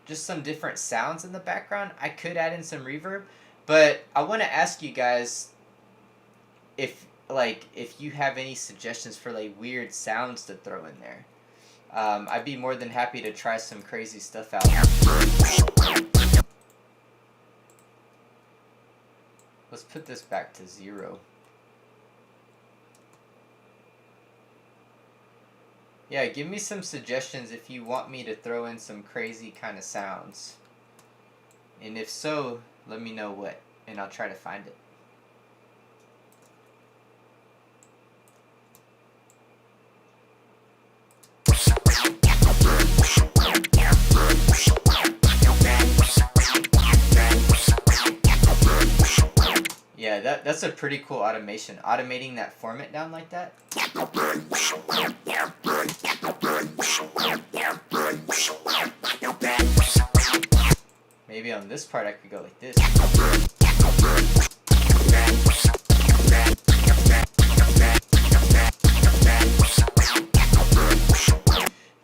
just some different sounds in the background. I could add in some reverb, but I want to ask you guys if you have any suggestions for like weird sounds to throw in there. I'd be more than happy to try some crazy stuff out. Let's put this back to 0. Yeah, give me some suggestions if you want me to throw in some crazy kind of sounds. And if so, let me know what, and I'll try to find it. Yeah, that's a pretty cool automation. Automating that format down like that. Maybe on this part I could go like this.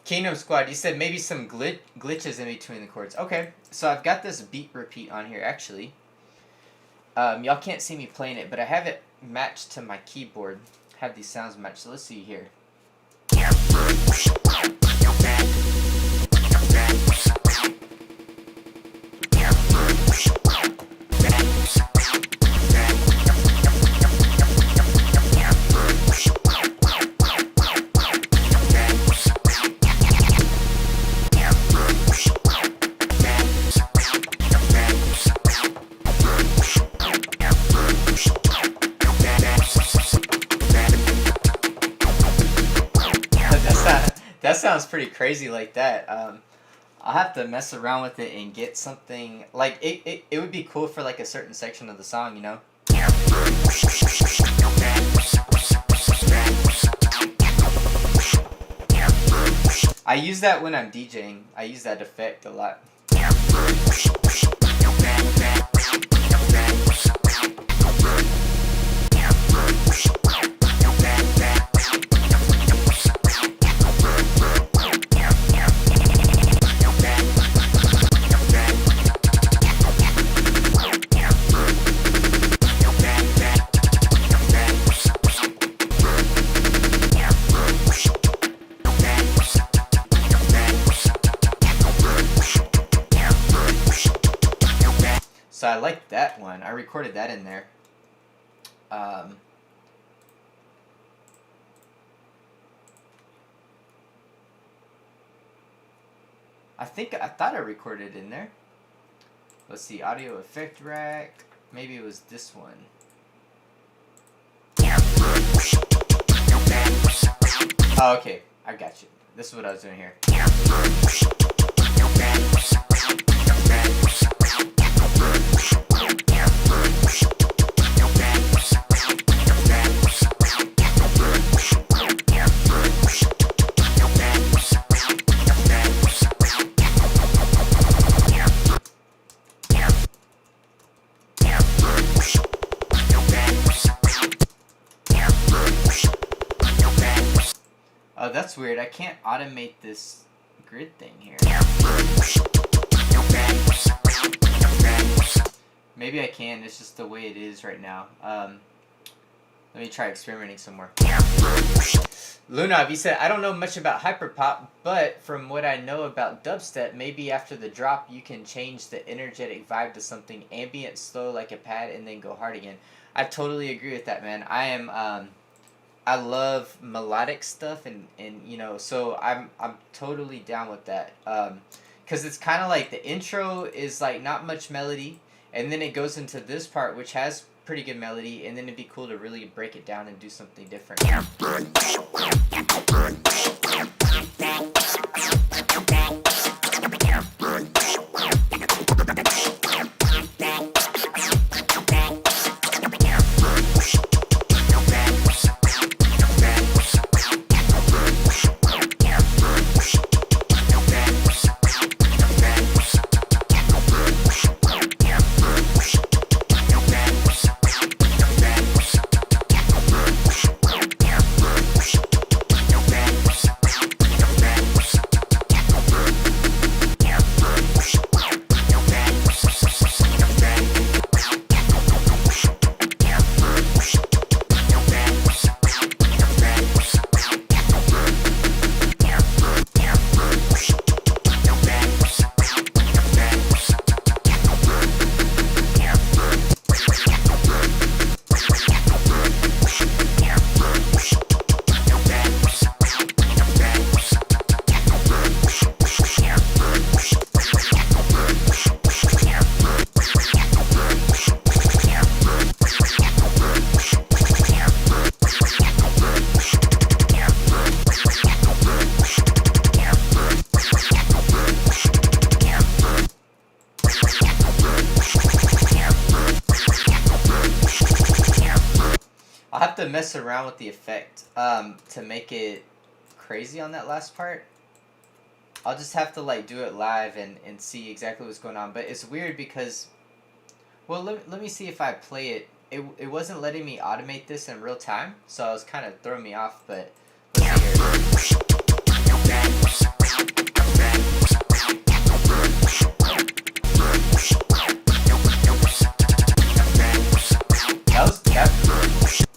Kingdom Squad, you said maybe some glitches in between the chords. Okay, so I've got this beat repeat on here actually. Y'all can't see me playing it, but I have it matched to my keyboard. Have these sounds matched. So let's see here. That sounds pretty crazy like that. I'll have to mess around with it and get something like it would be cool for like a certain section of the song, you know? I use that when I'm DJing. I use that effect a lot. So I like that one. I recorded that in there. I thought I recorded it in there. Let's see, audio effect rack. Maybe it was this one. Oh, okay, I got you. This is what I was doing here. Oh, that's weird. I can't automate this grid thing here. Maybe I can. It's just the way it is right now. Let me try experimenting some more. Luna, you said, I don't know much about hyperpop, but from what I know about dubstep, maybe after the drop you can change the energetic vibe to something ambient, slow like a pad, and then go hard again. I totally agree with that, man. I love melodic stuff, and you know, so I'm totally down with that. Cause it's kind of like the intro is like not much melody, and then it goes into this part which has pretty good melody, and then it'd be cool to really break it down and do something different. To mess around with the effect to make it crazy on that last part. I'll just have to like do it live and see exactly what's going on, but it's weird because, well, let me see if I play it. It wasn't letting me automate this in real time, so it was kind of throwing me off, but let's hear it.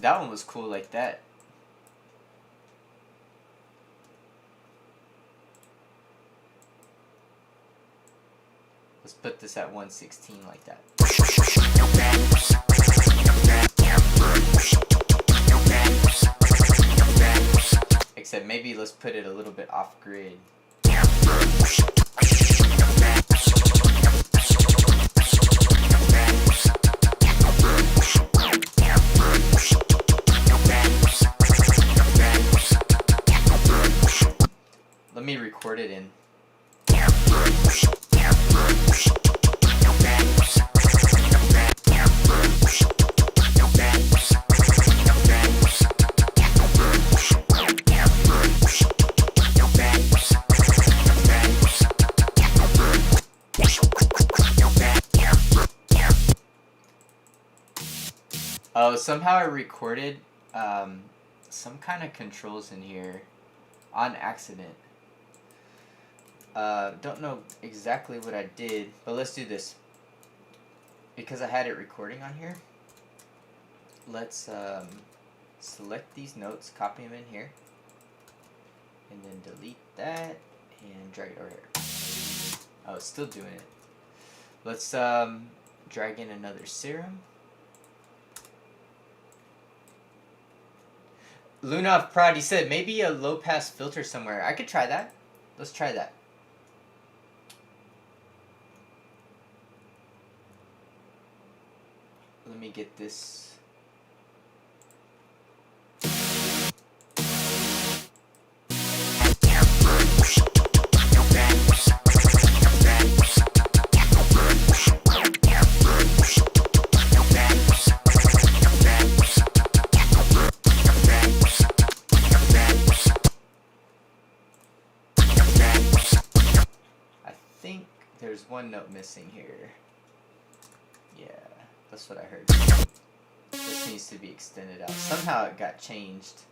That one was cool like that. Let's put this at 116 like that. Except maybe let's put it a little bit off grid. Let me record it in. Oh, somehow I recorded some kind of controls in here on accident. Don't know exactly what I did, but let's do this. Because I had it recording on here, let's select these notes, copy them in here, and then delete that and drag it over here. Oh, it's still doing it. Let's drag in another serum. Luna of Prod, he said maybe a low pass filter somewhere. I could try that. Let's try that. Let me get this. I think there's one note missing here. Yeah. That's what I heard. This needs to be extended out. Somehow it got changed.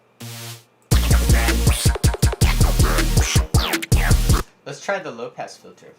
Let's try the low pass filter.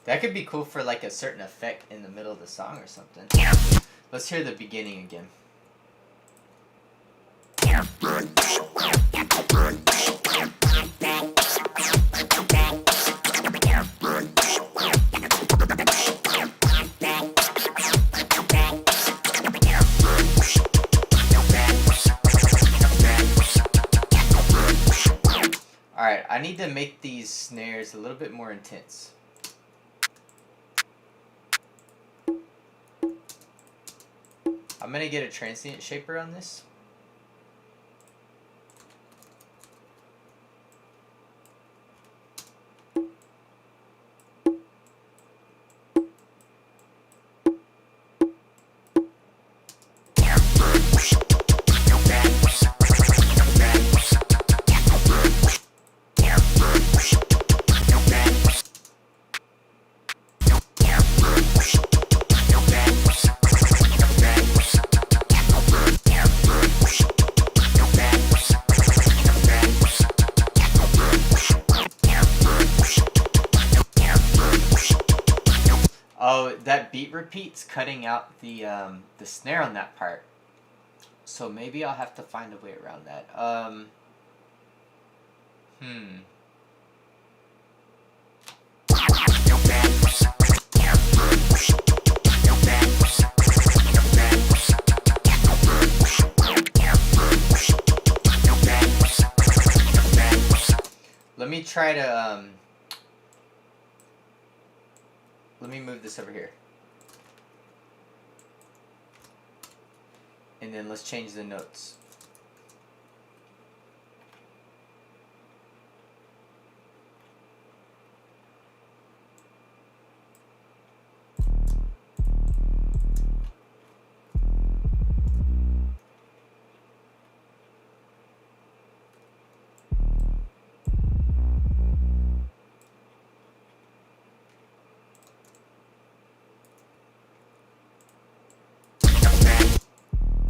That could be cool for like a certain effect in the middle of the song or something. Let's hear the beginning again. Alright, I need to make these snares a little bit more intense. I'm gonna get a transient shaper on this. Oh, that beat repeat's cutting out the snare on that part. So maybe I'll have to find a way around that. Let me try to let me move this over here. And then let's change the notes.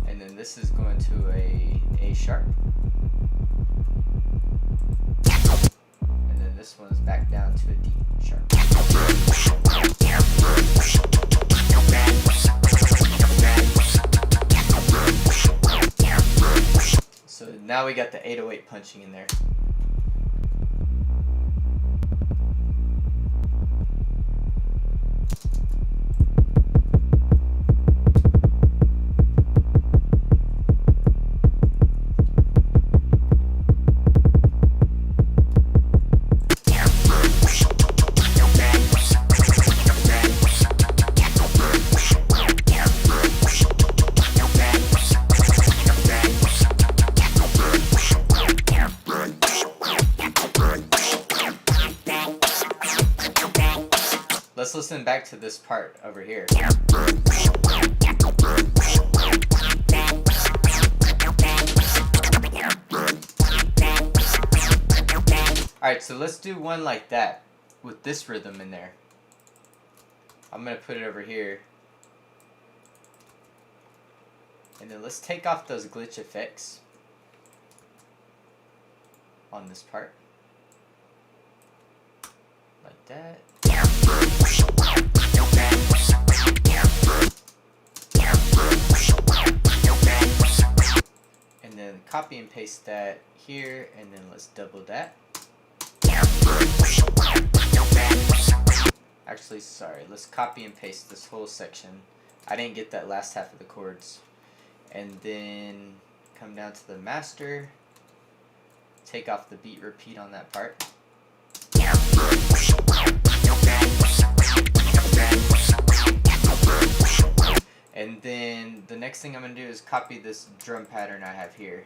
And then this is going to A sharp. And then this one's back down to a D sharp. So now we got the 808 punching in there. Let's listen back to this part over here. Alright, so let's do one like that with this rhythm in there. I'm going to put it over here. And then let's take off those glitch effects on this part. Like that. And then copy and paste that here, and then let's double that. Actually, sorry, let's copy and paste this whole section I didn't get that last half of the chords. And then come down to the master, take off the beat repeat on that part. And then the next thing I'm going to do is copy this drum pattern I have here.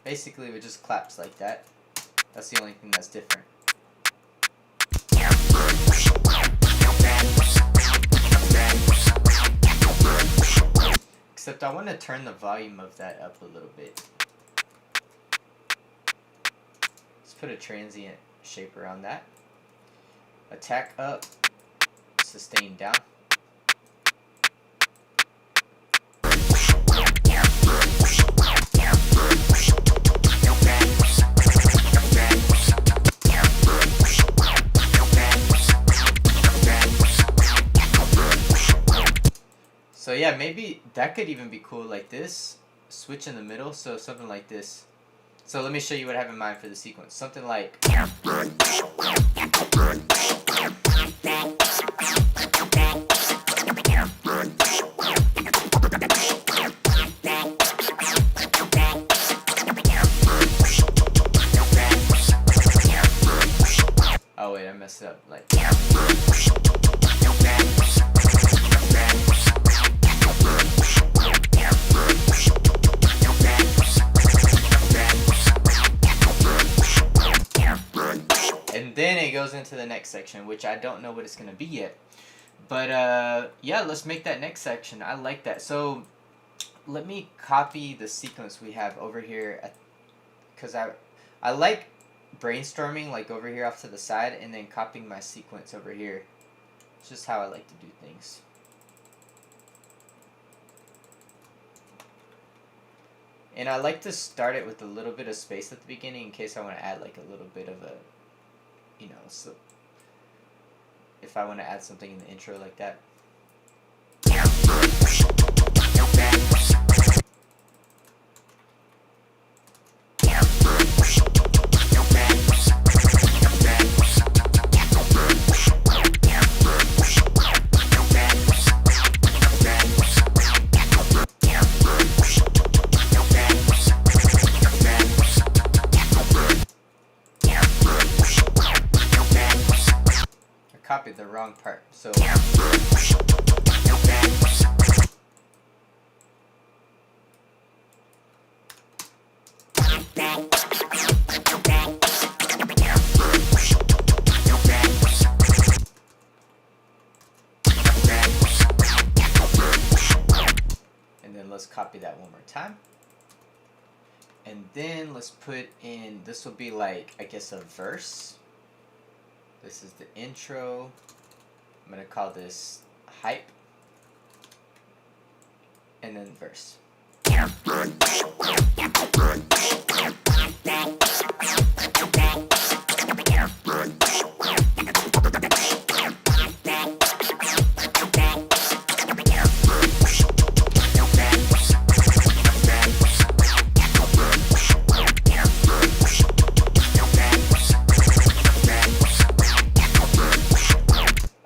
Basically it just claps like that. That's the only thing that's different. Except I want to turn the volume of that up a little bit. Let's put a transient shape around that. Attack up, sustain down. So yeah, maybe that could even be cool like this. Switch in the middle, so something like this. So let me show you what I have in mind for the sequence. Something like... Oh wait, I messed it up. Like... And then it goes into the next section, which I don't know what it's going to be yet. But yeah, let's make that next section. I like that. So let me copy the sequence we have over here, because I like brainstorming like over here off to the side and then copying my sequence over here. It's just how I like to do things. And I like to start it with a little bit of space at the beginning in case I want to add like a little bit of a, you know, so if I want to add something in the intro like that. Copied the wrong part, so and then let's copy that one more time, and then let's put in, this will be like, I guess, a verse. This is the intro. I'm going to call this hype. And then verse.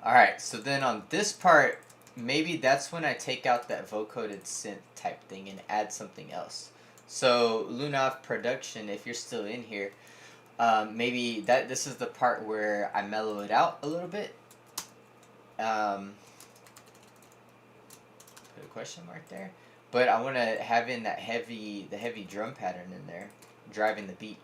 Alright, so then on this part, maybe that's when I take out that vocoded synth type thing and add something else. So Lunoff production, if you're still in here, maybe this is the part where I mellow it out a little bit. Put a question mark there. But I want to have in that the heavy drum pattern in there, driving the beat.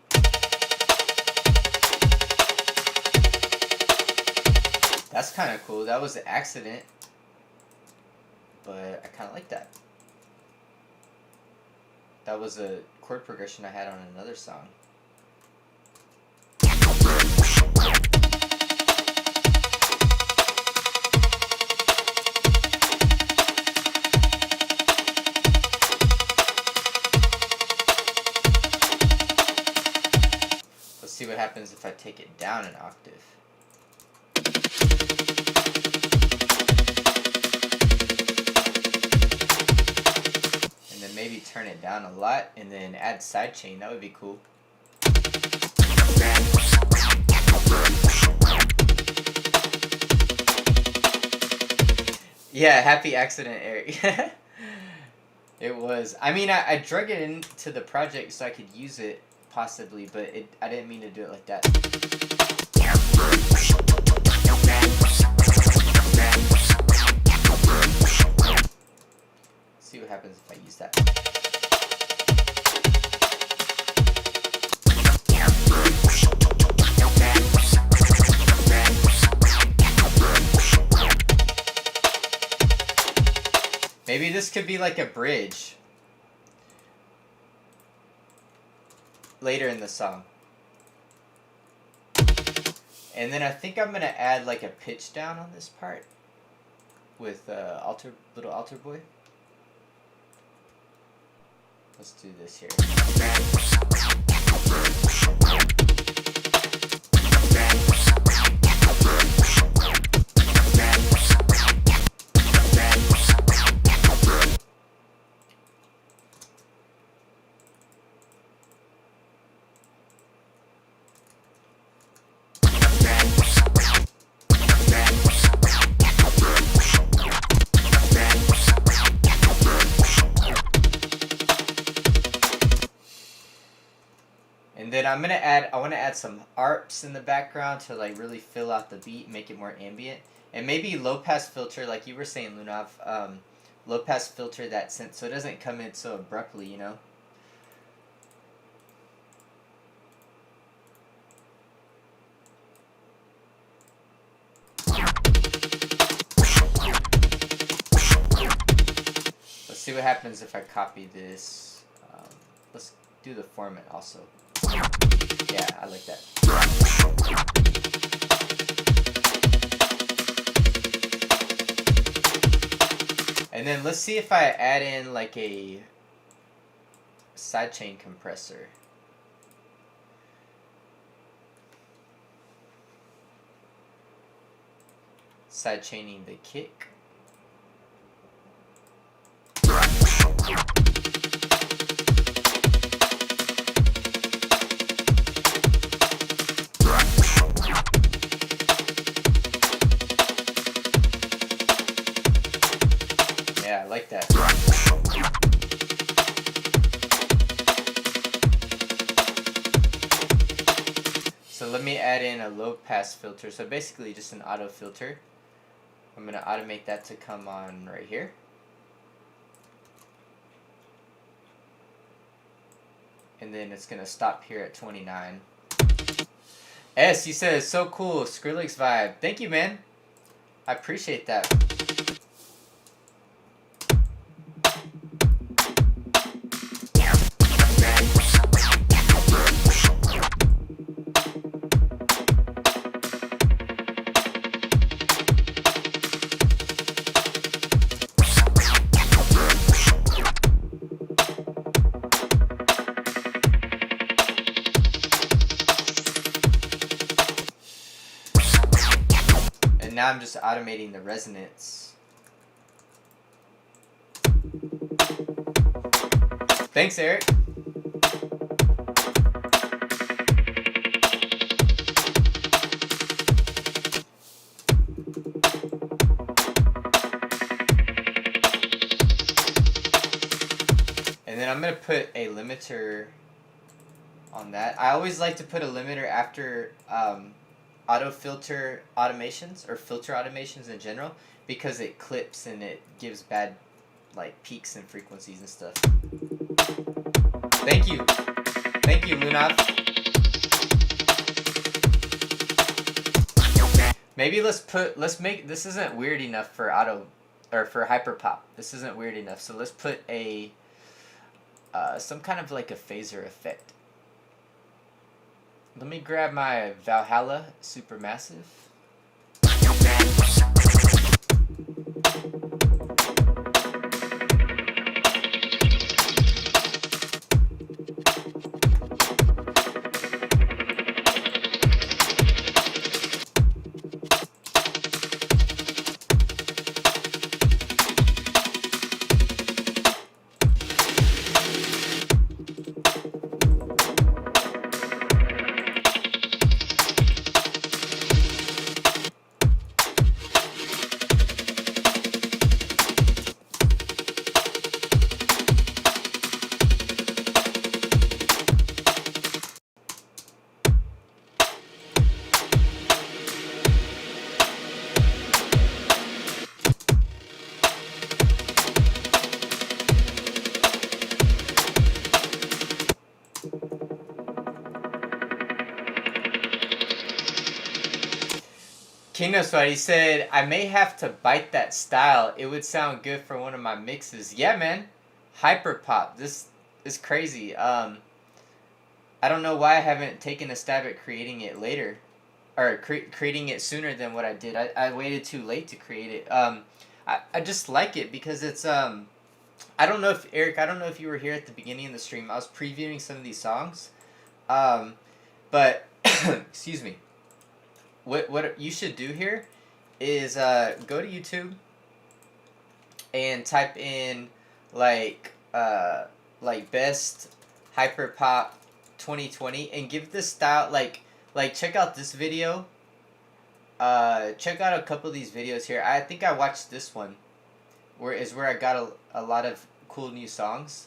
That's kind of cool. That was an accident, but I kind of like that. That was a chord progression I had on another song. Let's see what happens if I take it down an octave. Maybe turn it down a lot and then add sidechain. That would be cool. Yeah, happy accident, Eric. It was. I mean, I drug it into the project so I could use it, possibly, but I didn't mean to do it like that. See what happens if I use that. Maybe this could be like a bridge later in the song. And then I think I'm gonna add like a pitch down on this part with little altar boy. Let's do this here. And then I want to add some arps in the background to like really fill out the beat, make it more ambient. And maybe low pass filter, like you were saying, Lunav, low pass filter that synth so it doesn't come in so abruptly, you know? Let's see what happens if I copy this. Let's do the format also. Yeah, I like that. And then let's see if I add in like a sidechain compressor. Sidechaining the kick. Yeah, I like that. So let me add in a low pass filter. So basically just an auto filter. I'm going to automate that to come on right here. And then it's going to stop here at 29. S, you said it's so cool. Skrillex vibe. Thank you, man. I appreciate that. Now I'm just automating the resonance. Thanks, Eric. And then I'm going to put a limiter on that. I always like to put a limiter after auto filter automations or filter automations in general because it clips and it gives bad like peaks and frequencies and stuff. Thank you, Lunav. Maybe let's make this isn't weird enough for for Hyperpop. This isn't weird enough, so let's put a some kind of like a phaser effect. Let me grab my Valhalla Supermassive. Kingdom Spot, he said, I may have to bite that style. It would sound good for one of my mixes. Yeah, man. Hyperpop. This is crazy. I don't know why I haven't taken a stab at creating it later. Or creating it sooner than what I did. I waited too late to create it. I just like it because it's... I don't know if, Eric, I don't know if you were here at the beginning of the stream. I was previewing some of these songs. But, excuse me. What you should do here is go to YouTube and type in like best Hyperpop 2020 and give this style like check out this video. Check out a couple of these videos here. I think I watched this one where I got a lot of cool new songs.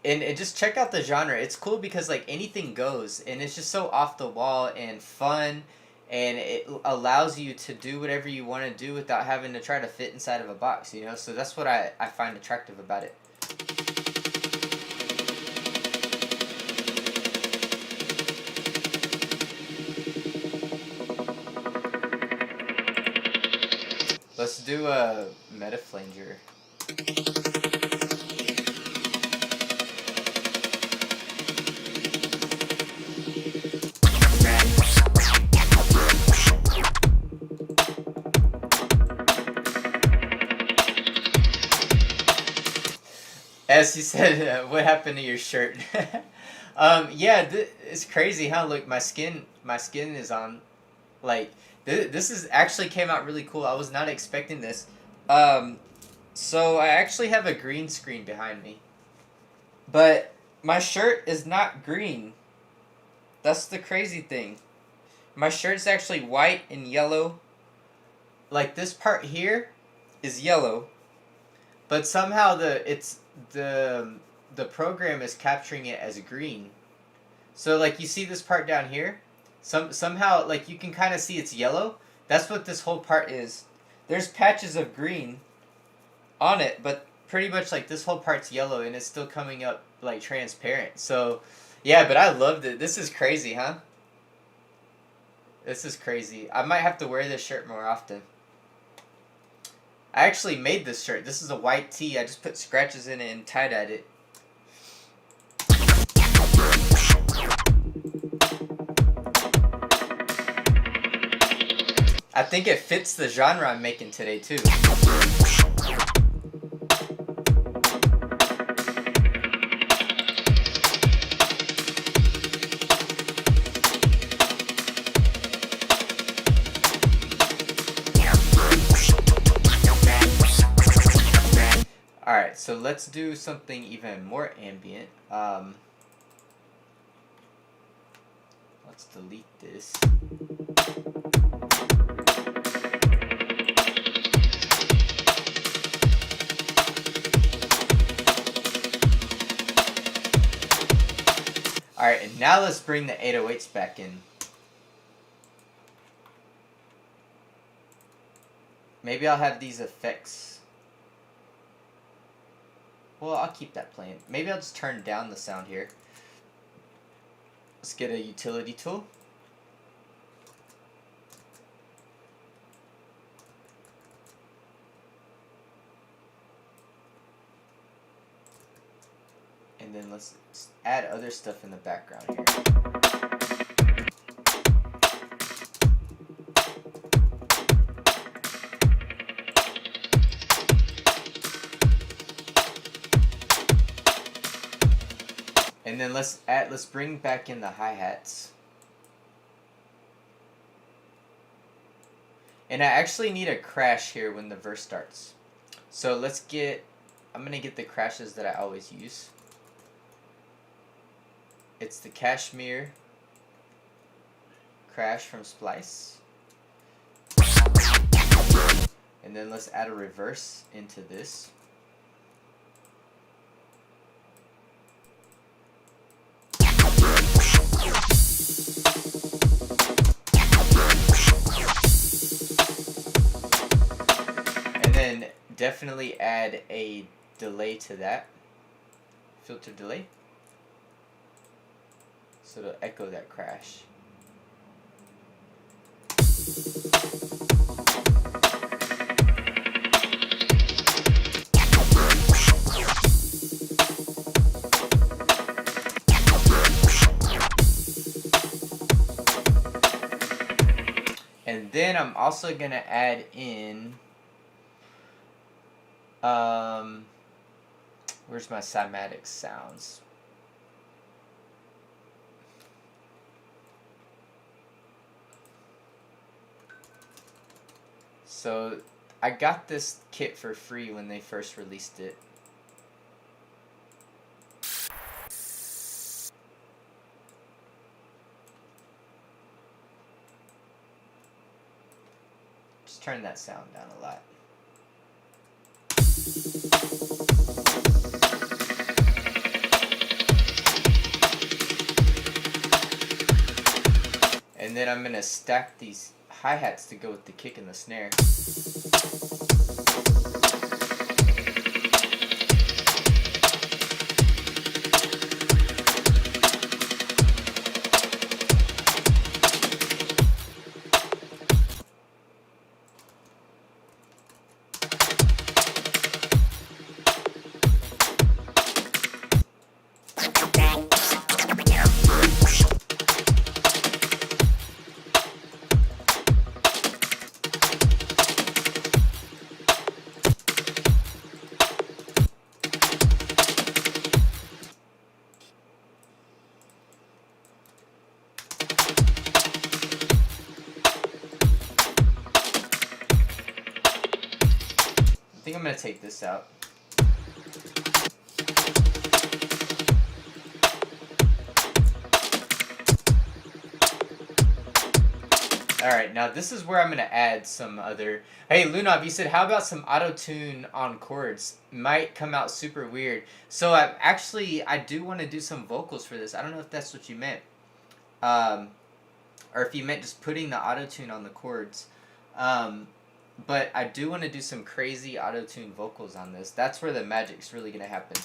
And just check out the genre. It's cool because like anything goes, and it's just so off the wall and fun, and it allows you to do whatever you want to do without having to try to fit inside of a box, you know? So that's what I find attractive about it. Let's do a meta flanger. As you said, what happened to your shirt? Yeah, it's crazy, huh? Look, my skin is on. Like, this is actually came out really cool. I was not expecting this. So I actually have a green screen behind me. But my shirt is not green. That's the crazy thing. My shirt's actually white and yellow. Like, this part here is yellow. But somehow the program is capturing it as green. So like you see this part down here, somehow like you can kind of see it's yellow. That's what this whole part is. There's patches of green on it, but pretty much like this whole part's yellow and it's still coming up like transparent. So yeah, but I loved it. This is crazy, huh? This is crazy. I might have to wear this shirt more often. I actually made this shirt. This is a white tee. I just put scratches in it and tie-dyed it. I think it fits the genre I'm making today, too. Alright, so let's do something even more ambient. Let's delete this. Alright, and now let's bring the 808s back in. Maybe I'll have these effects. Well, I'll keep that playing. Maybe I'll just turn down the sound here. Let's get a utility tool. And then let's add other stuff in the background here. And then let's bring back in the hi-hats. And I actually need a crash here when the verse starts. So I'm gonna get the crashes that I always use. It's the Cashmere crash from Splice. And then let's add a reverse into this. And definitely add a delay to that. Filter delay. So to echo that crash. And then I'm also gonna add in, where's my cymatic sounds? So I got this kit for free when they first released it. Just turn that sound down a lot. And then I'm gonna stack these hi-hats to go with the kick and the snare. I think I'm gonna take this out. Alright, now this is where I'm gonna add some other... Hey Lunov, you said how about some auto-tune on chords? Might come out super weird. So I do want to do some vocals for this. I don't know if that's what you meant. Or if you meant just putting the auto-tune on the chords. But I do want to do some crazy auto-tune vocals on this. That's where the magic's really going to happen.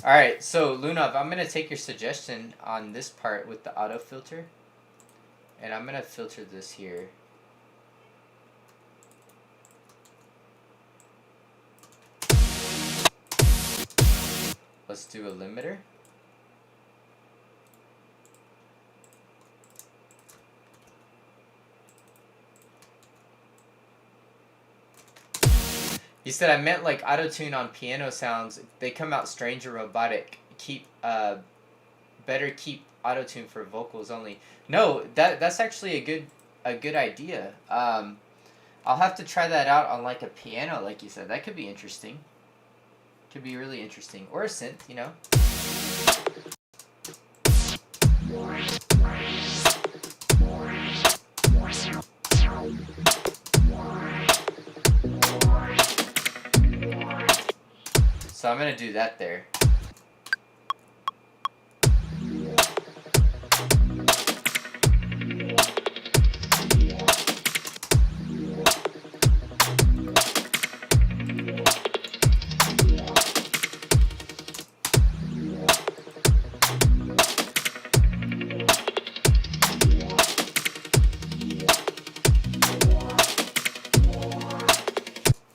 Alright, so Lunov, I'm going to take your suggestion on this part with the auto filter. And I'm going to filter this here. Let's do a limiter. You said I meant like auto-tune on piano sounds. They come out strange or robotic. Better keep auto-tune for vocals only. No, that's actually a good idea. I'll have to try that out on like a piano, like you said. That could be interesting. Could be really interesting. Or a synth, you know. So I'm going to do that there.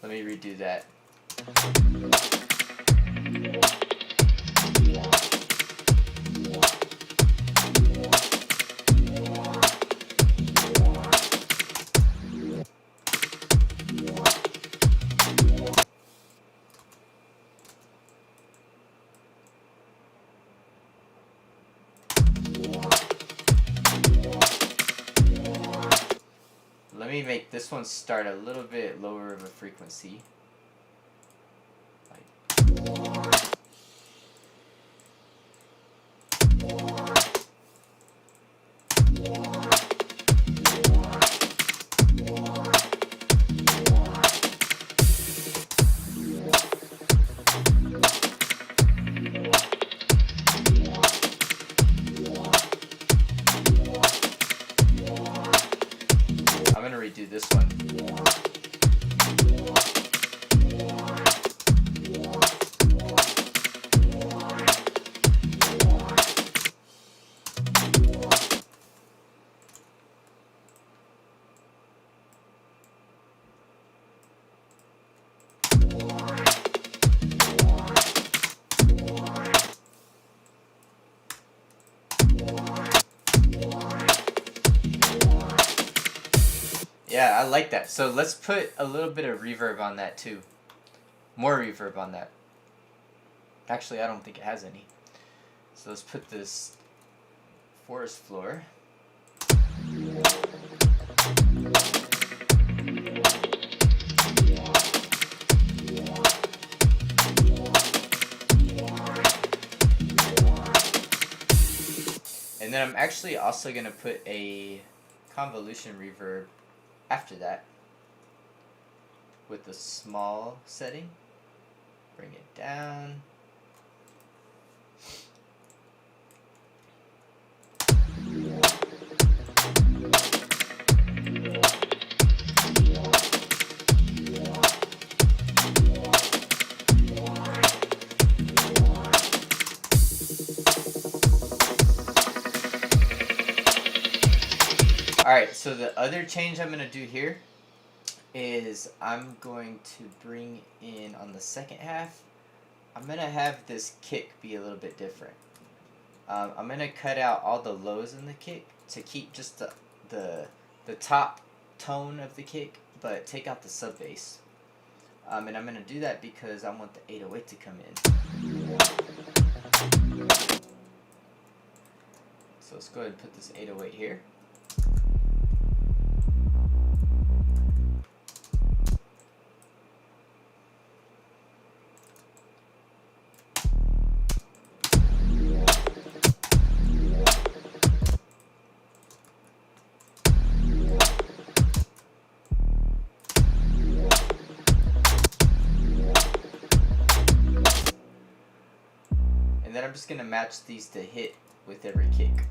Let me redo that. Let me make this one start a little bit lower of a frequency. do this one. Yeah, I like that. So let's put a little bit of reverb on that too. More reverb on that. Actually, I don't think it has any. So let's put this forest floor. And then I'm actually also going to put a convolution reverb after that with the small setting. Bring it down. Alright, so the other change I'm going to do here is I'm going to bring in on the second half, I'm going to have this kick be a little bit different. I'm going to cut out all the lows in the kick to keep just the top tone of the kick, but take out the sub bass. And I'm going to do that because I want the 808 to come in. So let's go ahead and put this 808 here. And then I'm just going to match these to hit with every kick.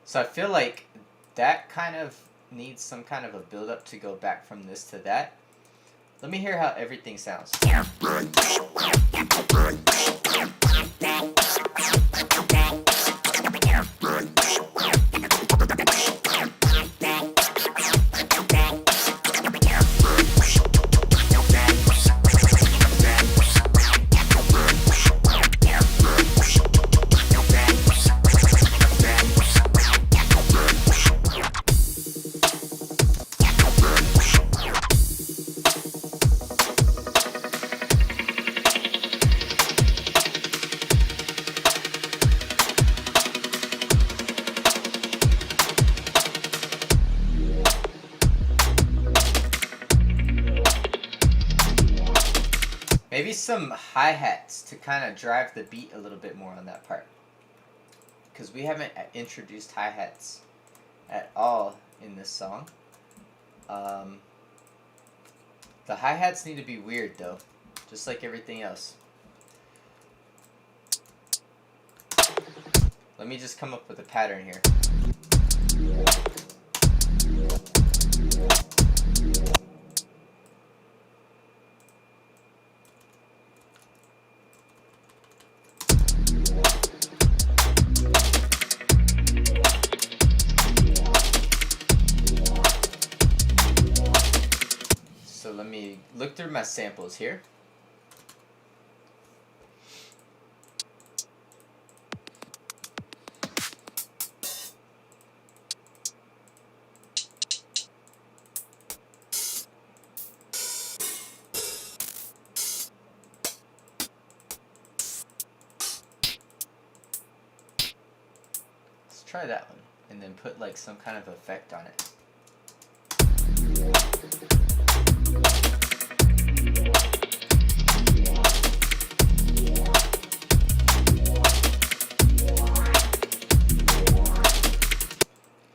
So I feel like that kind of needs some kind of a build up to go back from this to that. Let me hear how everything sounds. Maybe some hi-hats to kind of drive the beat a little bit more on that part. Because we haven't introduced hi-hats at all in this song. The hi-hats need to be weird though, just like everything else. Let me just come up with a pattern here. So let me look through my samples here. try that one, and then put like some kind of effect on it.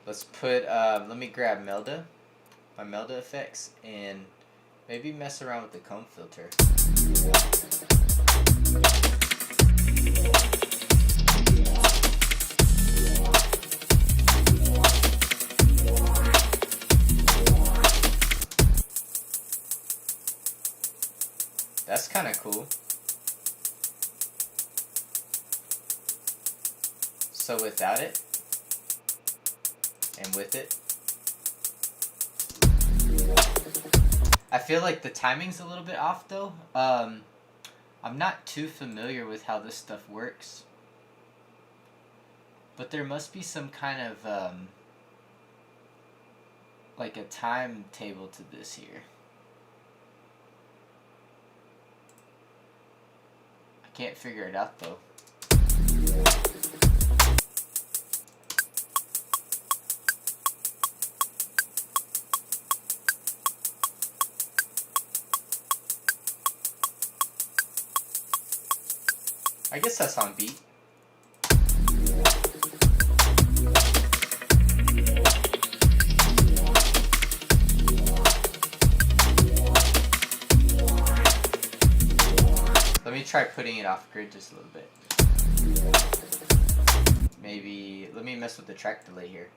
Let's put, let me grab Melda, my Melda effects, and maybe mess around with the comb filter. That's kind of cool. So without it, and with it, I feel like the timing's a little bit off though. I'm not too familiar with how this stuff works, but there must be some kind of like a timetable to this here. I can't figure it out though. I guess that's on beat. Let me try putting it off grid just a little bit. Maybe, let me mess with the track delay here.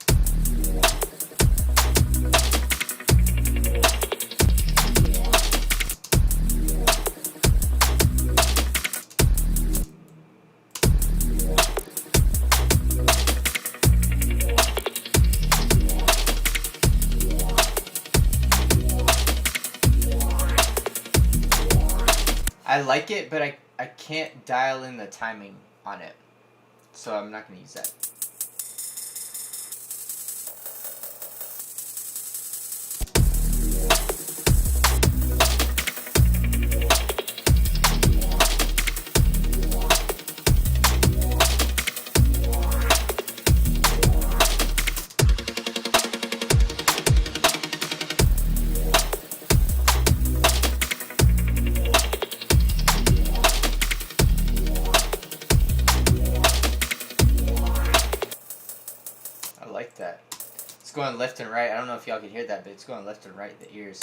I like it, but I can't dial in the timing on it, so I'm not going to use that. That. It's going left and right. I don't know if y'all can hear that, but it's going left and right, the ears.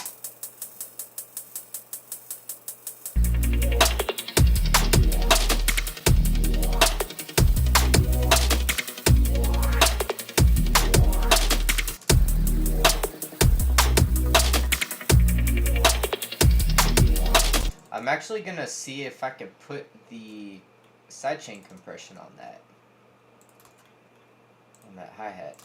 I'm actually gonna see if I can put the sidechain compression on that hi-hat.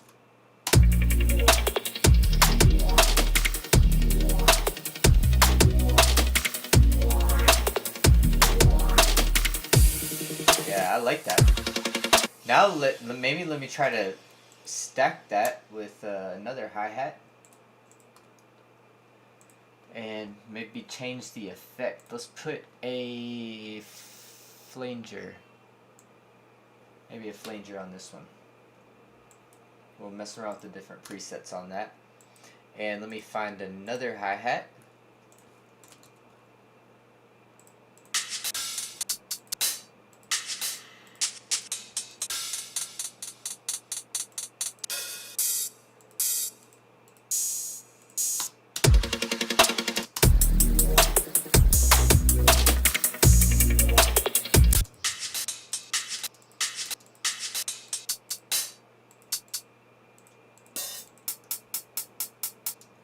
Yeah, I like that. Now maybe let me try to stack that with another hi-hat. And maybe change the effect. Let's put a flanger. Maybe a flanger on this one. We'll mess around with the different presets on that. And let me find another hi-hat.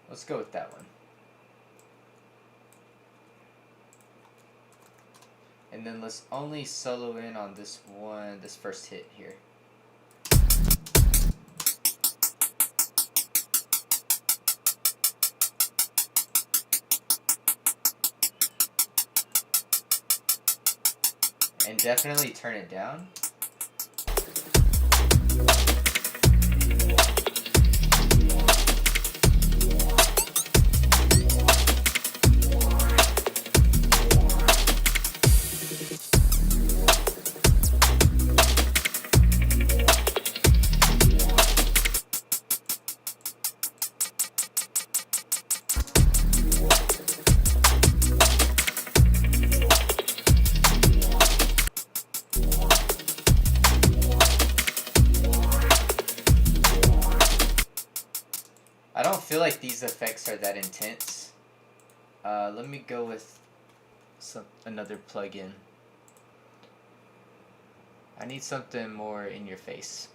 Let's go with that one. And then let's only solo in on this one, this first hit here. And definitely turn it down. I don't feel like these effects are that intense. Let me go with another plugin. I need something more in your face.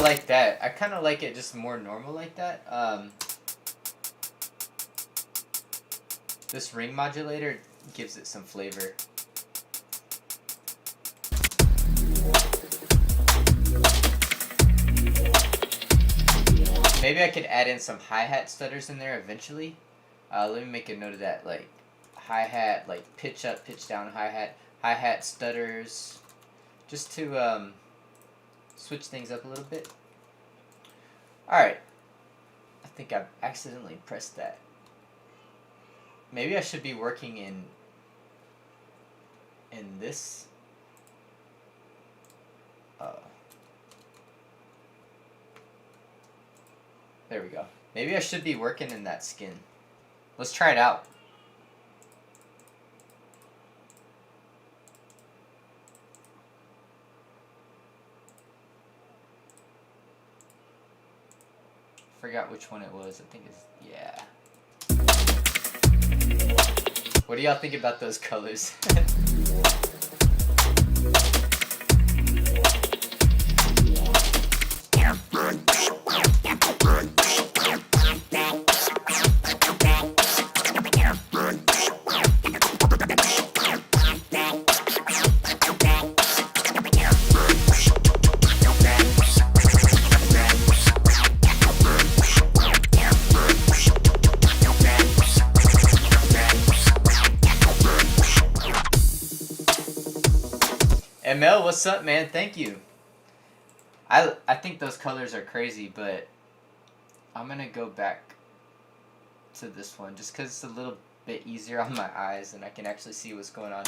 Like that. I kind of like it just more normal like that. This ring modulator gives it some flavor. Maybe I could add in some hi-hat stutters in there eventually. Let me make a note of that, like hi-hat, like pitch up, pitch down hi-hat stutters, just to switch things up a little bit. Alright. I think I've accidentally pressed that. Maybe I should be working in this. There we go. Maybe I should be working in that skin. Let's try it out. Forgot which one it was. I think it's, yeah. What do y'all think about those colors? ML, what's up, man? Thank you. I think those colors are crazy, but I'm gonna go back to this one just because it's a little bit easier on my eyes and I can actually see what's going on.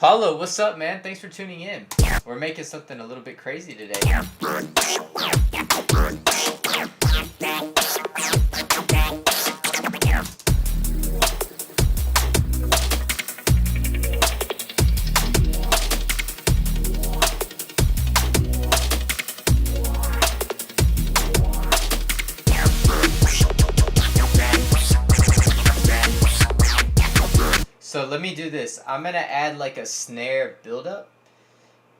Paulo, what's up, man? Thanks for tuning in. We're making something a little bit crazy today. So let me do this. I'm gonna add like a snare buildup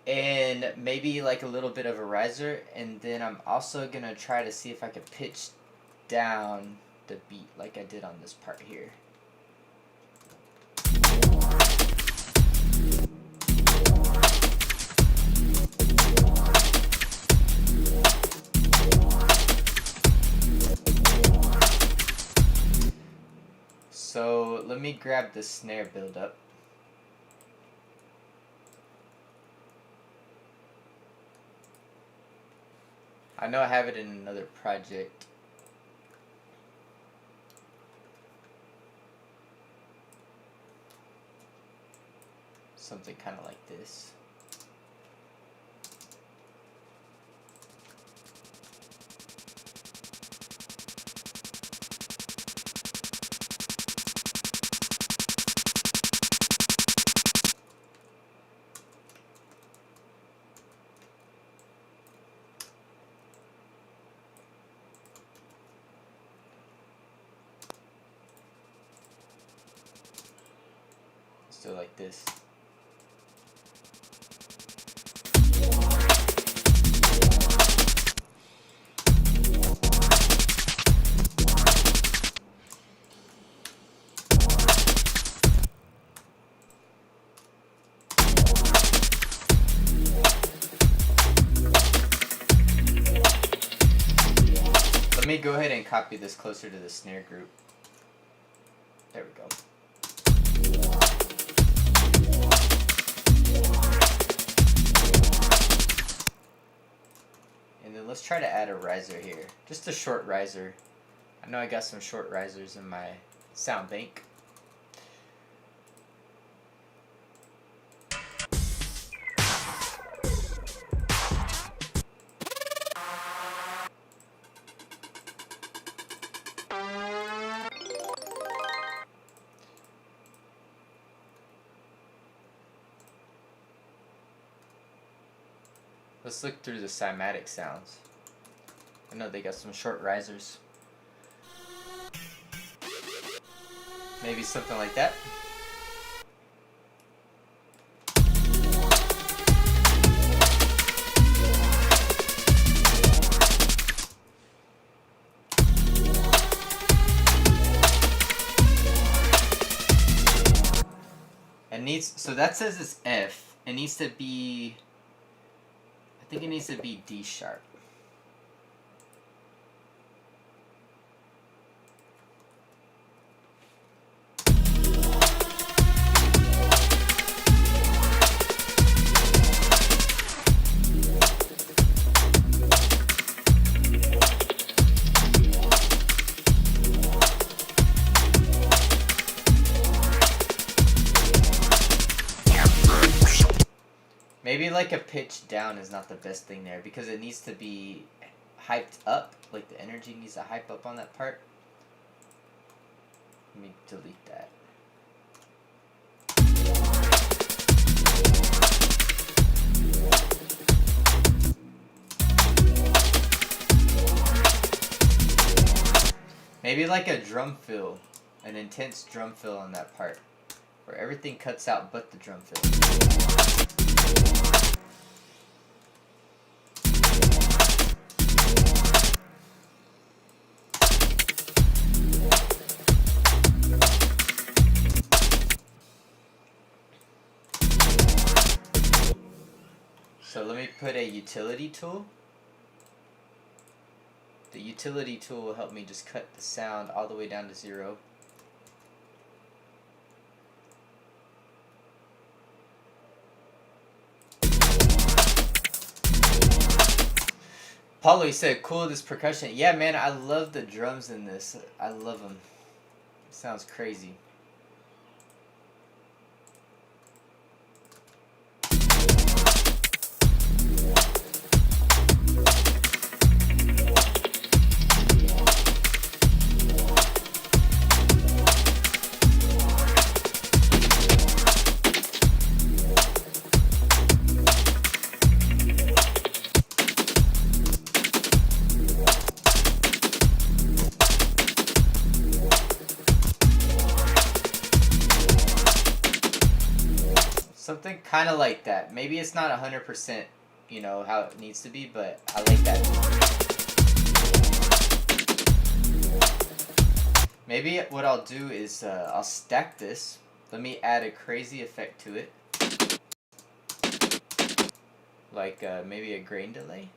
and maybe like a little bit of a riser, and then I'm also gonna try to see if I can pitch down the beat like I did on this part here. So let me grab the snare buildup. I know I have it in another project. Something kind of like this. Still like this. Let me go ahead and copy this closer to the snare group. There we go. And then let's try to add a riser here. Just a short riser. I know I got some short risers in my sound bank. Let's look through the cymatic sounds. I know they got some short risers. Maybe something like that. It needs, so that says it's F. It needs to be, I think it needs to be D sharp. Maybe like a pitch down is not the best thing there because it needs to be hyped up. Like the energy needs to hype up on that part. Let me delete that. Maybe like a drum fill, an intense drum fill on that part, where everything cuts out but the drum fill. So let me put a utility tool. The utility tool will help me just cut the sound all the way down to 0. Paulo, you said cool this percussion. Yeah, man, I love the drums in this. I love them. It sounds crazy. Something kind of like that. Maybe it's not 100%, you know, how it needs to be, but I like that. Maybe what I'll do is I'll stack this. Let me add a crazy effect to it. Like maybe a grain delay.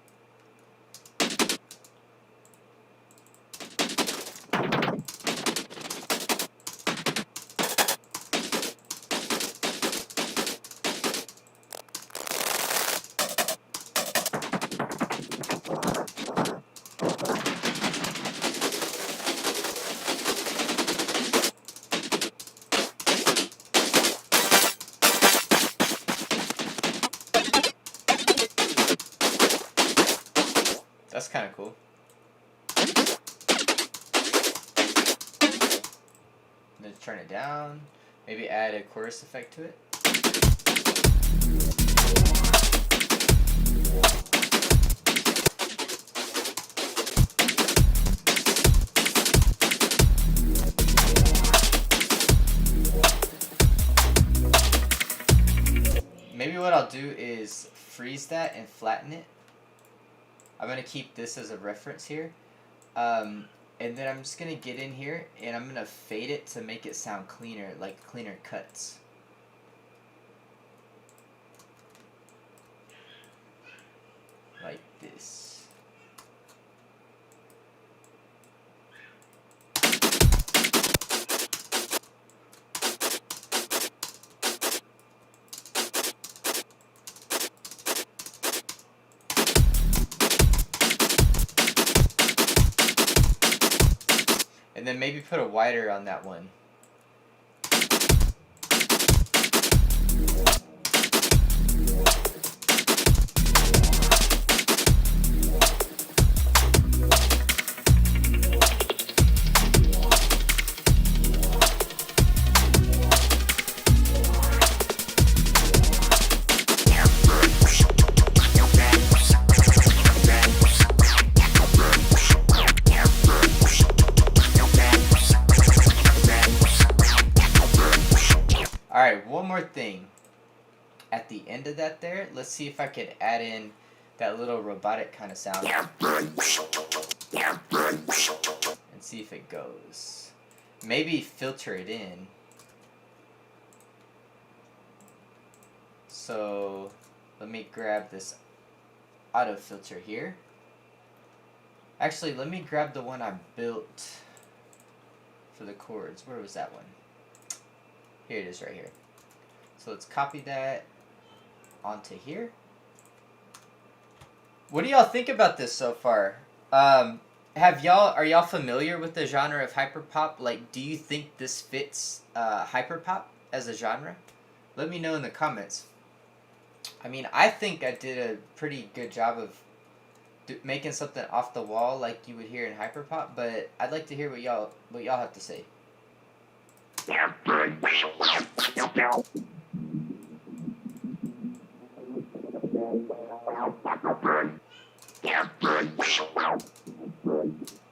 kind of cool. Then turn it down. Maybe add a chorus effect to it. Maybe what I'll do is freeze that and flatten it. I'm going to keep this as a reference here. And then I'm just going to get in here and I'm going to fade it to make it sound cleaner, like cleaner cuts. Like this. And then maybe put a wider on that one. Alright, one more thing. At the end of that there, let's see if I could add in that little robotic kind of sound. And see if it goes. Maybe filter it in. So, let me grab this auto filter here. Actually, let me grab the one I built for the chords. Where was that one? Here it is right here. So let's copy that onto here. What do y'all think about this so far? Are y'all familiar with the genre of hyperpop? Like, do you think this fits hyperpop as a genre? Let me know in the comments. I mean, I think I did a pretty good job of making something off the wall like you would hear in hyperpop, but I'd like to hear what y'all have to say.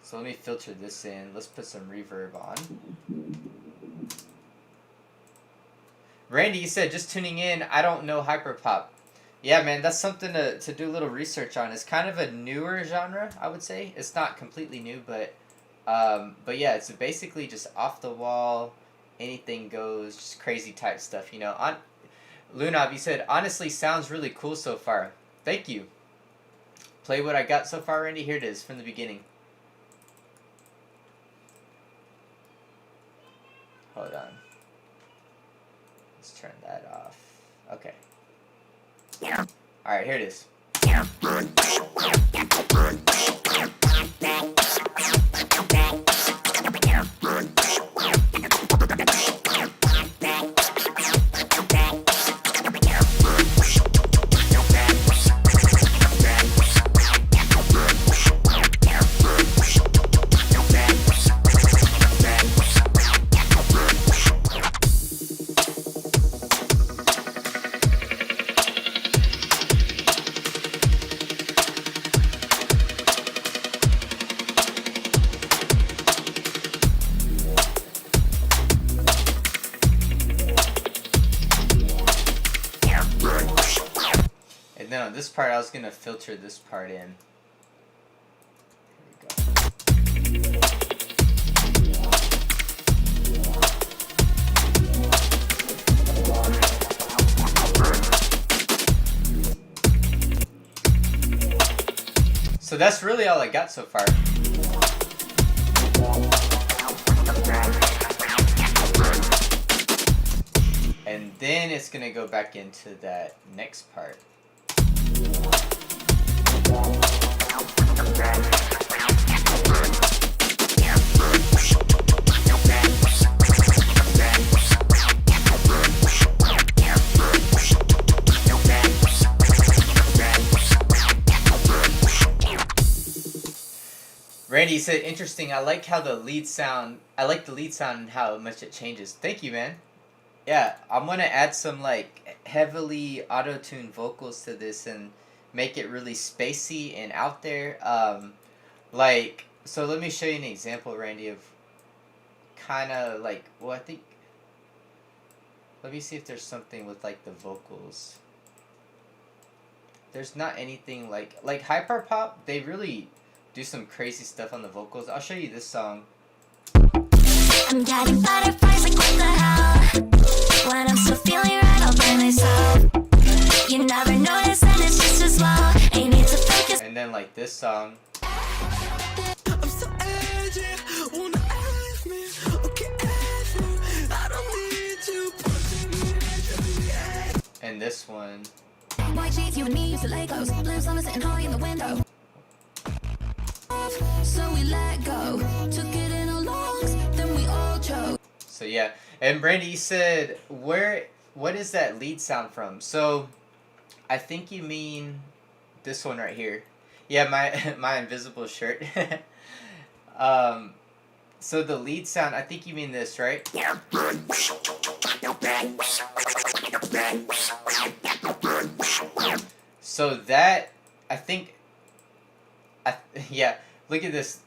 So let me filter this in. Let's put some reverb on. Randy, you said just tuning in, I don't know hyperpop. Yeah, man, that's something to do a little research on. It's kind of a newer genre, I would say. It's not completely new, but yeah, it's basically just off the wall, anything goes, just crazy type stuff, you know. Lunav, you said, honestly, sounds really cool so far. Thank you. Play what I got so far, Randy. Here it is from the beginning. Hold on. Let's turn that off. Okay. Alright, here it is. And then on this part, I was going to filter this part in. Here we go. So that's really all I got so far. And then it's going to go back into that next part. Randy said, interesting. I like how the lead sound. I like the lead sound and how much it changes. Thank you, man. Yeah, I'm gonna add some like heavily auto-tuned vocals to this and make it really spacey and out there. Like, so let me show you an example, Randy, of kind of like, well, I think, let me see if there's something with like the vocals. There's not anything like Hyperpop, they really do some crazy stuff on the vocals. I'll show you this song. I'm getting butterflies like what the hell. When I'm still feeling right, I'll blame myself. You never notice and it's just as well. Ain't need to focus. And then like this song. I'm so edgy, wanna ask me, okay, ask me, I don't need you pushing me. And this one. White sheets, you and me used to Legos. Blue summer sitting high in the window. So we let go. Took it in our lungs, then we all chose. So yeah, and Brandy, you said what is that lead sound from? So I think you mean this one right here. Yeah, my invisible shirt. So the lead sound, I think you mean this, right? So that, I think, yeah, look at this.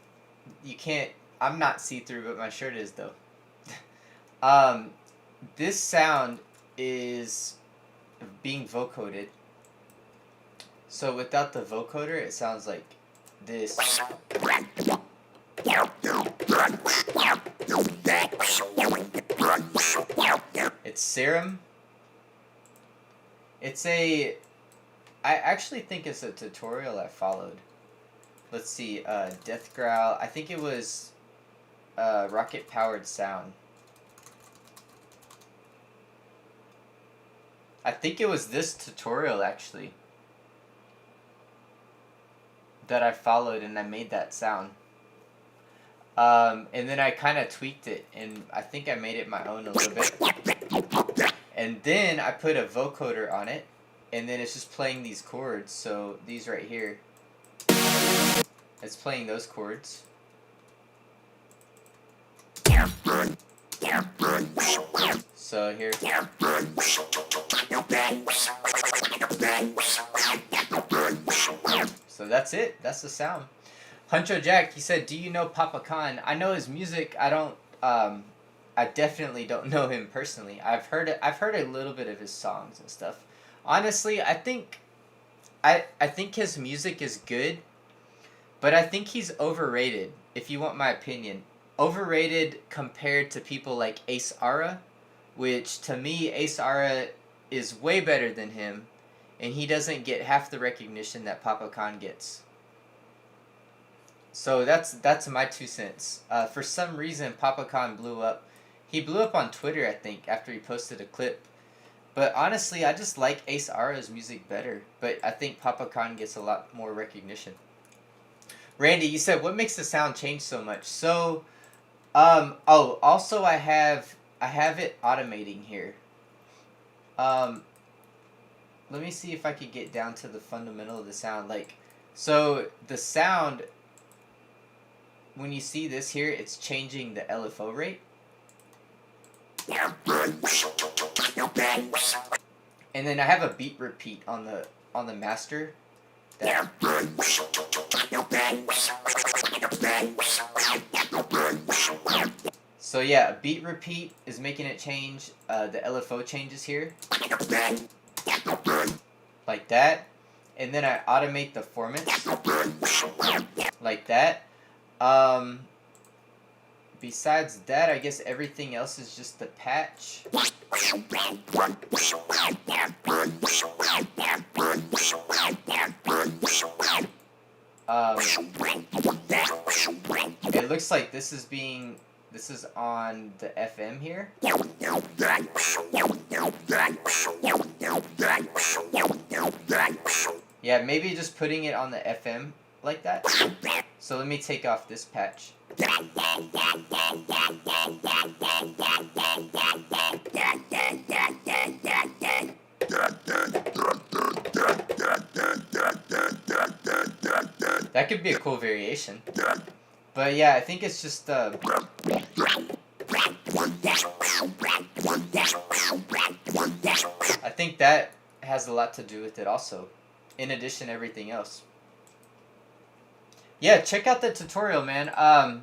You can't, I'm not see-through, but my shirt is though. This sound is being vocoded. So without the vocoder, it sounds like this. It's Serum. It's a, I actually think it's a tutorial I followed. Let's see, Death Growl. I think it was Rocket Powered Sound. I think it was this tutorial actually that I followed and I made that sound. And then I kind of tweaked it and I think I made it my own a little bit. And then I put a vocoder on it and then it's just playing these chords. So these right here. It's playing those chords. So here. So that's it. That's the sound. Huncho Jack, he said, "Do you know Papa Khan?" I know his music. I don't. I definitely don't know him personally. I've heard a little bit of his songs and stuff. Honestly, I think his music is good, but I think he's overrated. If you want my opinion, overrated compared to people like Ace Ara, which to me Ace Ara is way better than him, and he doesn't get half the recognition that Papa Khan gets. So that's my 2 cents. For some reason, Papa Khan blew up. He blew up on Twitter, I think, after he posted a clip. But honestly, I just like Ace Ara's music better. But I think Papa Khan gets a lot more recognition. Randy, you said, what makes the sound change so much? So, also I have it automating here. Let me see if I could get down to the fundamental of the sound. Like, so the sound, when you see this here, it's changing the LFO rate. And then I have a beat repeat on the master. So yeah, a beat repeat is making it change. The LFO changes here. Like that. And then I automate the formants. Like that. Besides that, I guess everything else is just the patch. It looks like this is on the FM here. Yeah, maybe just putting it on the FM like that. So let me take off this patch. That could be a cool variation. But yeah, I think it's just I think that has a lot to do with it also, in addition to everything else. Yeah, check out the tutorial, man. I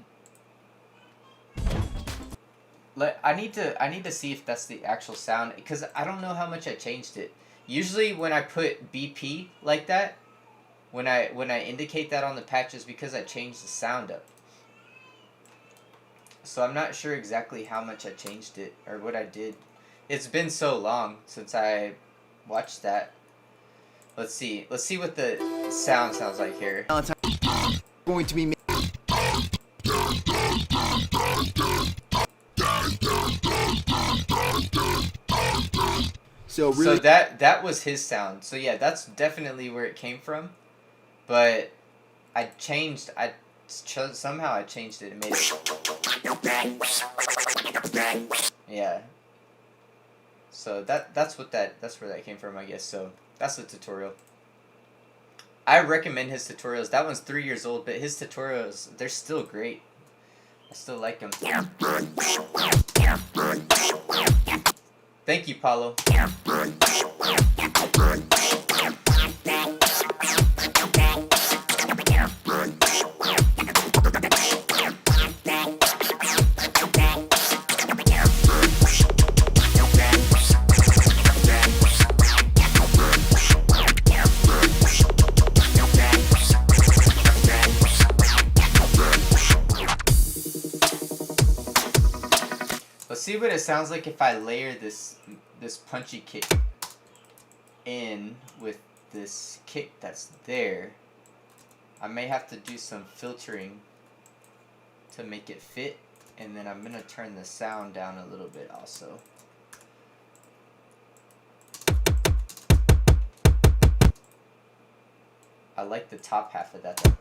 need to see if that's the actual sound, because I don't know how much I changed it. Usually when I put BP like that, when I indicate that on the patch, is because I changed the sound up. So I'm not sure exactly how much I changed it or what I did. It's been so long since I watched that. Let's see what the sound sounds like here. Going to be so really. So that was his sound. So yeah, that's definitely where it came from. But somehow I changed it and made it. Yeah. So that's where that came from, I guess. So that's the tutorial. I recommend his tutorials. That one's 3 years old, but his tutorials, they're still great. I still like them. Thank you, Paulo. Let's see what it sounds like if I layer this punchy kick in with this kick that's there. I may have to do some filtering to make it fit, and then I'm gonna turn the sound down a little bit also. I like the top half of that though.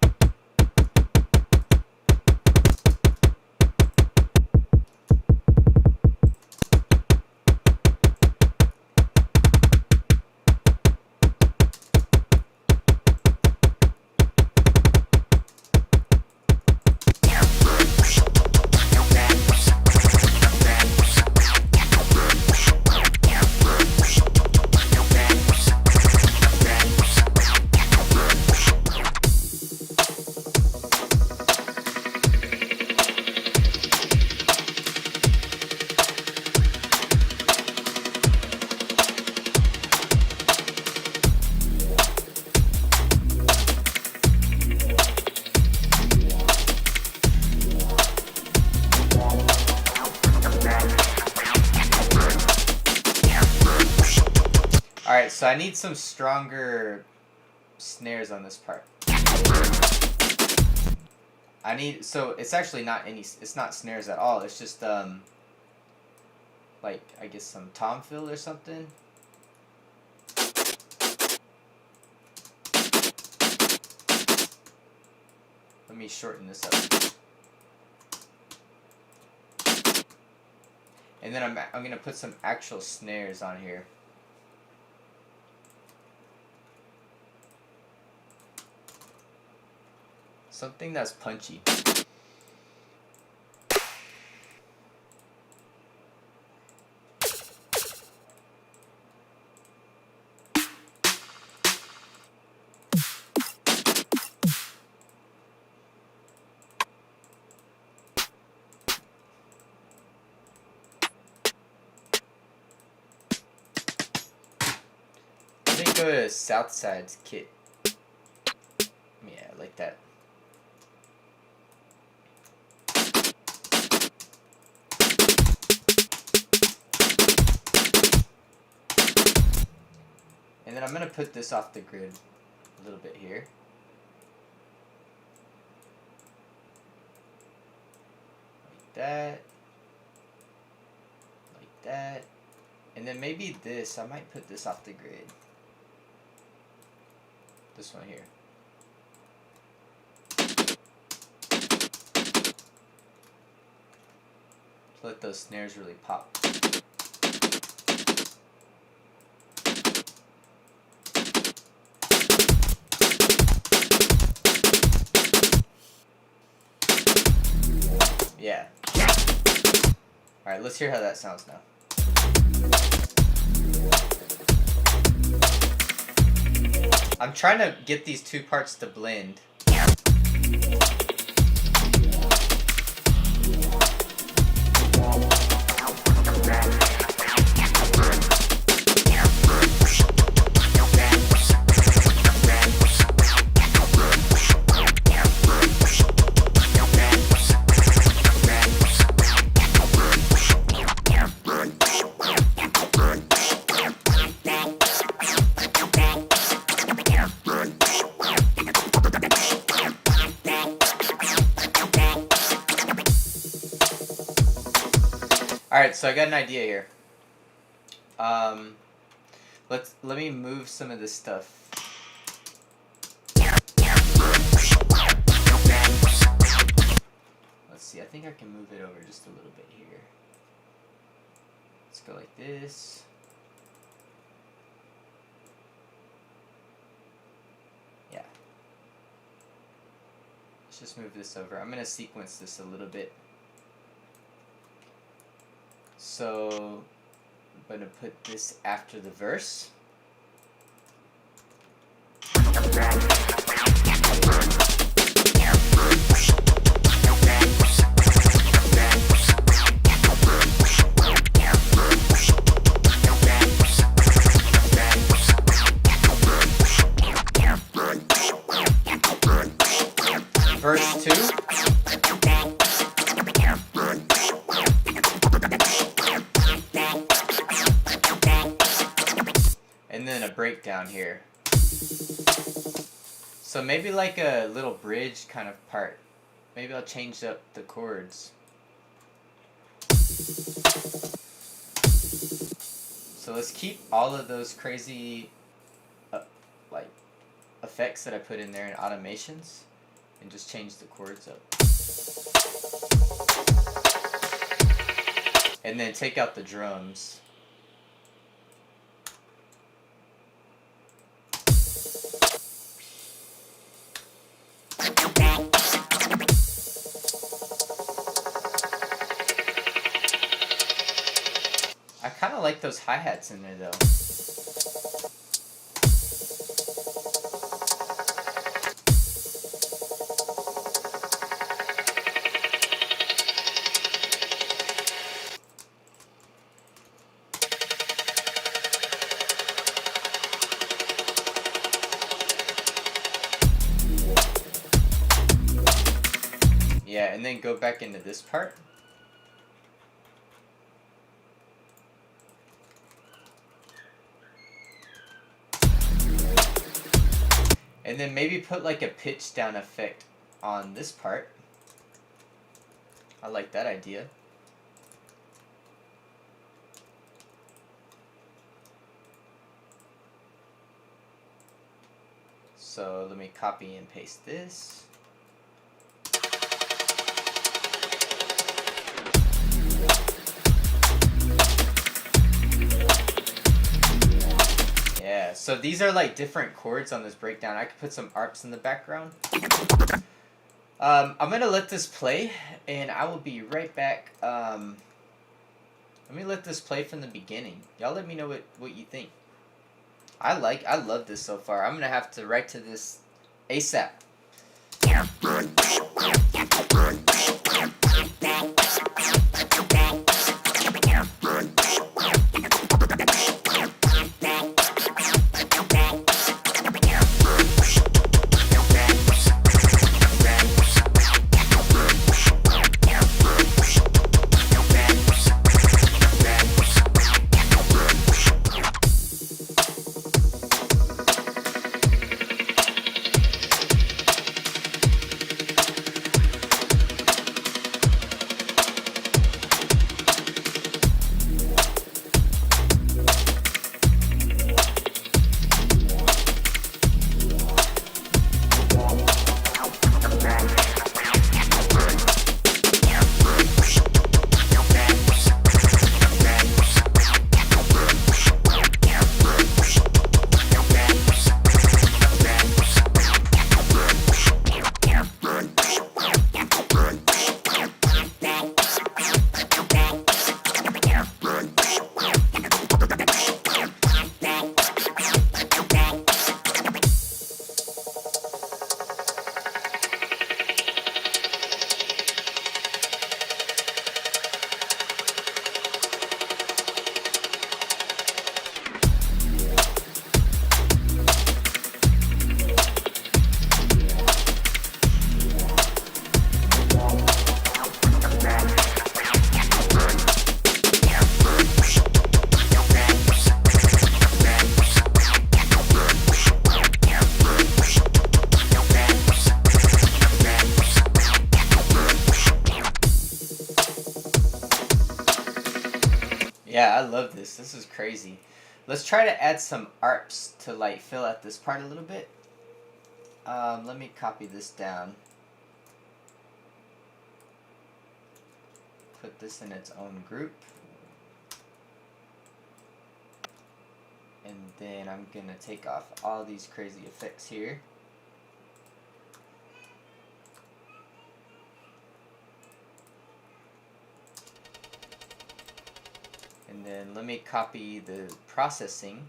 Alright, so I need some stronger snares on this part. So it's actually it's not snares at all, it's just, like, I guess some tom fill or something. Let me shorten this up. And then I'm gonna put some actual snares on here. Something that's punchy. Let me go to Southside's kit. Yeah, like that. And then I'm going to put this off the grid a little bit here. Like that. Like that. And then maybe this, I might put this off the grid. This one here. Let those snares really pop. Yeah. Alright, let's hear how that sounds now. I'm trying to get these two parts to blend. Alright, so I got an idea here. Let me move some of this stuff. Let's see, I think I can move it over just a little bit here. Let's go like this. Yeah. Let's just move this over. I'm going to sequence this a little bit. So I'm going to put this after the verse. Verse 2. And then a breakdown here. So maybe like a little bridge kind of part. Maybe I'll change up the chords. So let's keep all of those crazy like effects that I put in there and automations, and just change the chords up. And then take out the drums. I kind of like those hi-hats in there though. Yeah, and then go back into this part. And then maybe put like a pitch down effect on this part. I like that idea. So let me copy and paste this. Yeah, so these are like different chords on this breakdown. I could put some arps in the background. I'm going to let this play, and I will be right back. Let me let this play from the beginning. Y'all let me know what you think. I love this so far. I'm going to have to write to this ASAP. love this. This is crazy. Let's try to add some arps to like fill out this part a little bit. Let me copy this down. Put this in its own group. And then I'm gonna take off all these crazy effects here. And then let me copy the processing.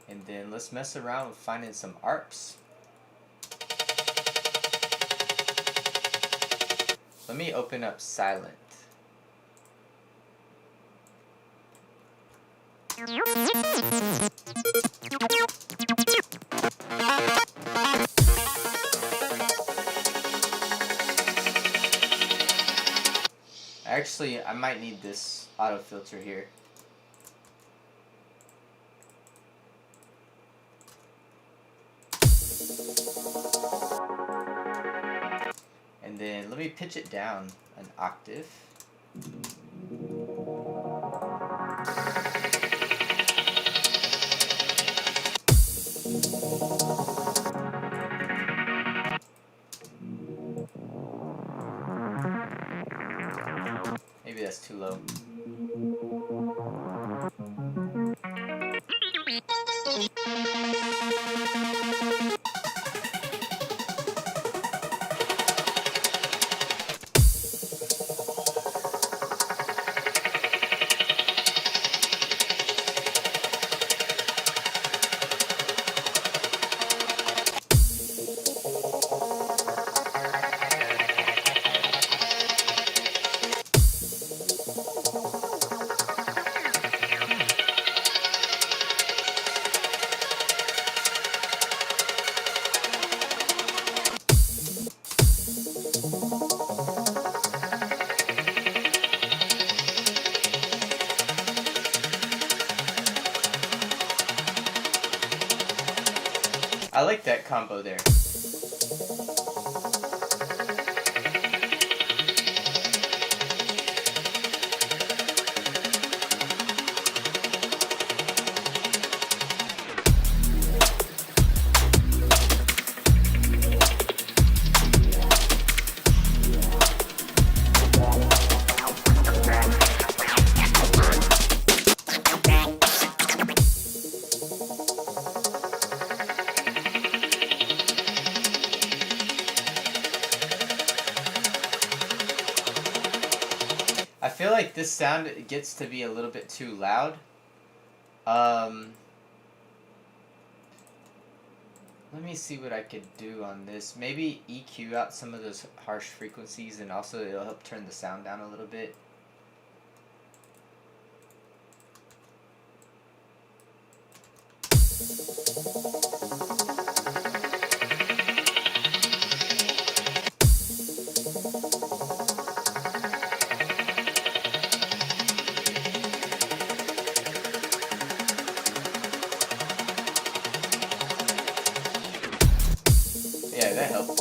And then let's mess around with finding some arps. Let me open up Silent. Actually, I might need this auto filter here. And then let me pitch it down an octave. Maybe that's too low. I like that combo there. I feel like this sound gets to be a little bit too loud. Let me see what I could do on this. Maybe EQ out some of those harsh frequencies, and also it'll help turn the sound down a little bit. Yeah, that helped.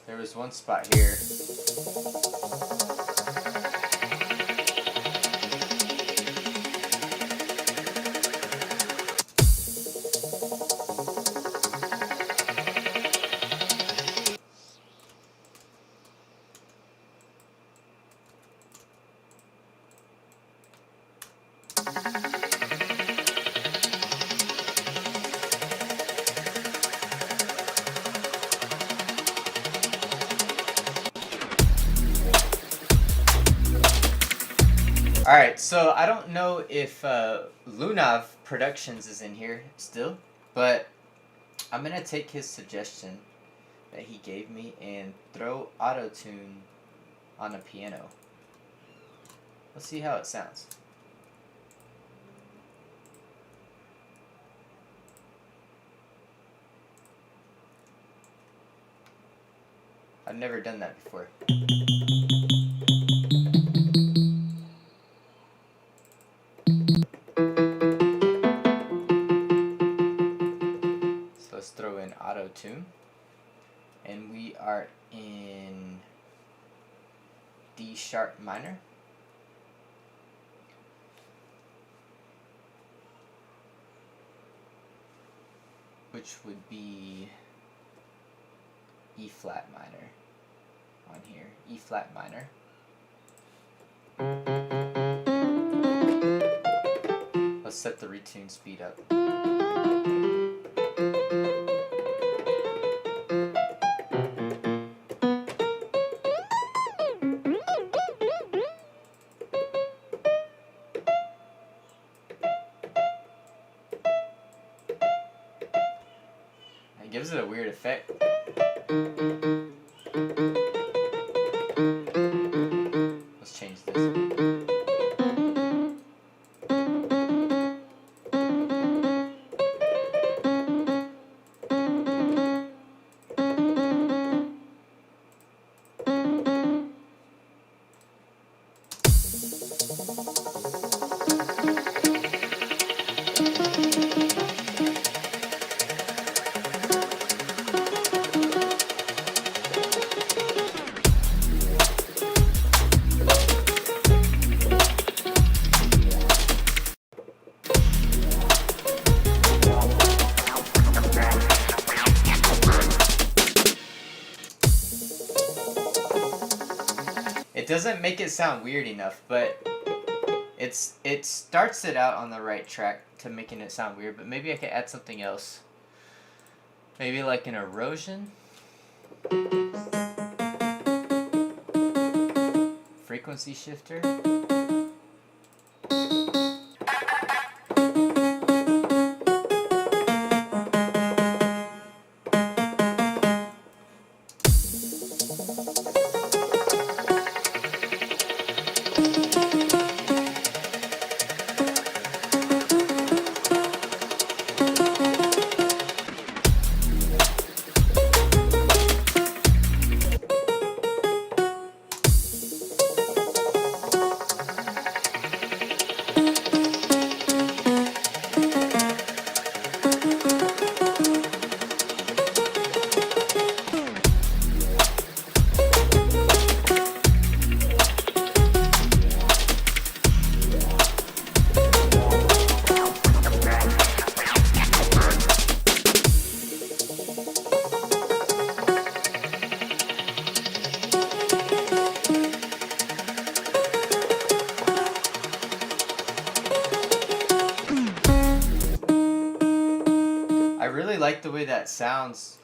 There was one spot here. Alright, so I don't know if Lunav Productions is in here still, but I'm going to take his suggestion that he gave me and throw auto-tune on a piano. Let's see how it sounds. I've never done that before. Auto-Tune, and we are in D sharp minor. Which would be E flat minor on here. E flat minor. Let's set the retune speed up. It gives it a weird effect. Let's change this. It doesn't make it sound weird enough, but it starts it out on the right track to making it sound weird, but maybe I could add something else. Maybe like an erosion. Frequency shifter. I really like the way that sounds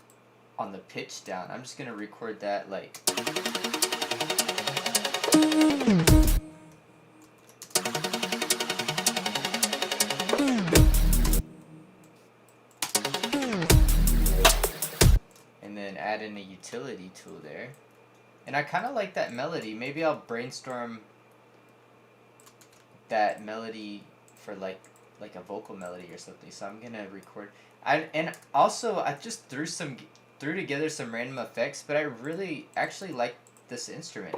on the pitch down. I'm just gonna record that like. And then add in a utility tool there. And I kind of like that melody. Maybe I'll brainstorm that melody for like a vocal melody or something. So I'm gonna record. And also I just threw together some random effects, but I really actually like this instrument.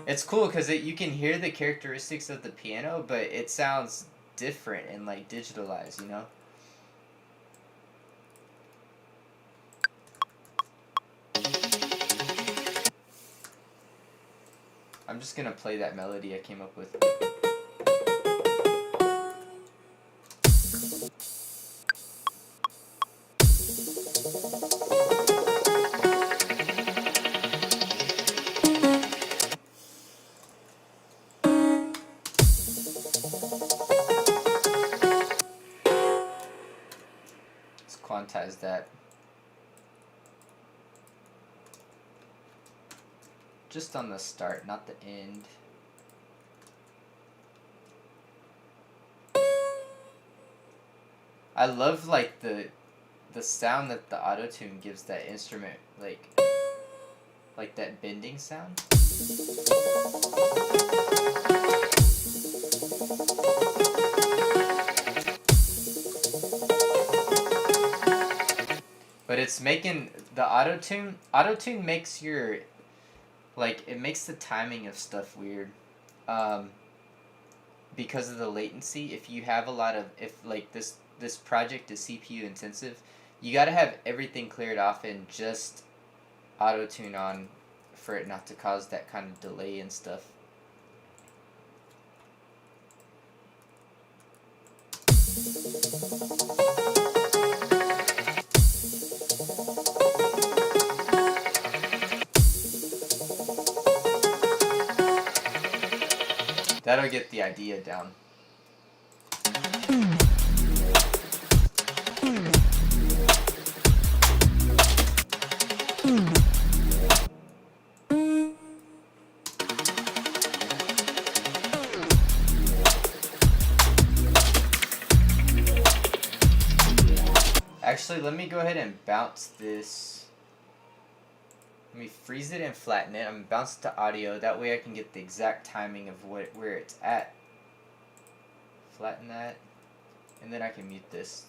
It's cool because you can hear the characteristics of the piano, but it sounds different and like digitalized, you know? I'm just gonna play that melody I came up with. Let's quantize that. Just on the start, not the end. I love like the sound that the auto-tune gives that instrument, like that bending sound. But it's making the auto-tune makes your it makes the timing of stuff weird, because of the latency. If you have a lot of, if like this this project is CPU intensive, you gotta have everything cleared off and just auto-tune on for it not to cause that kind of delay and stuff. That'll get the idea down. Actually, let me go ahead and bounce this. Let me freeze it and flatten it. I'm going to bounce it to audio. That way I can get the exact timing of where it's at. Flatten that. And then I can mute this.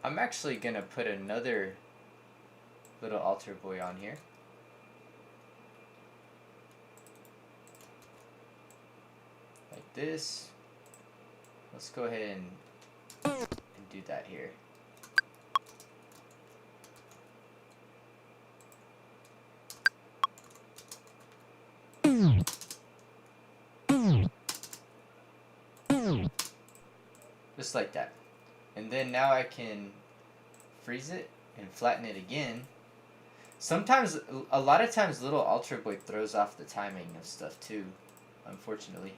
I'm actually gonna put another little altar boy on here. Like this. Let's go ahead and do that here. Just like that. And then now I can freeze it and flatten it again. Sometimes, a lot of times, little Ultra Boy throws off the timing of stuff too, unfortunately.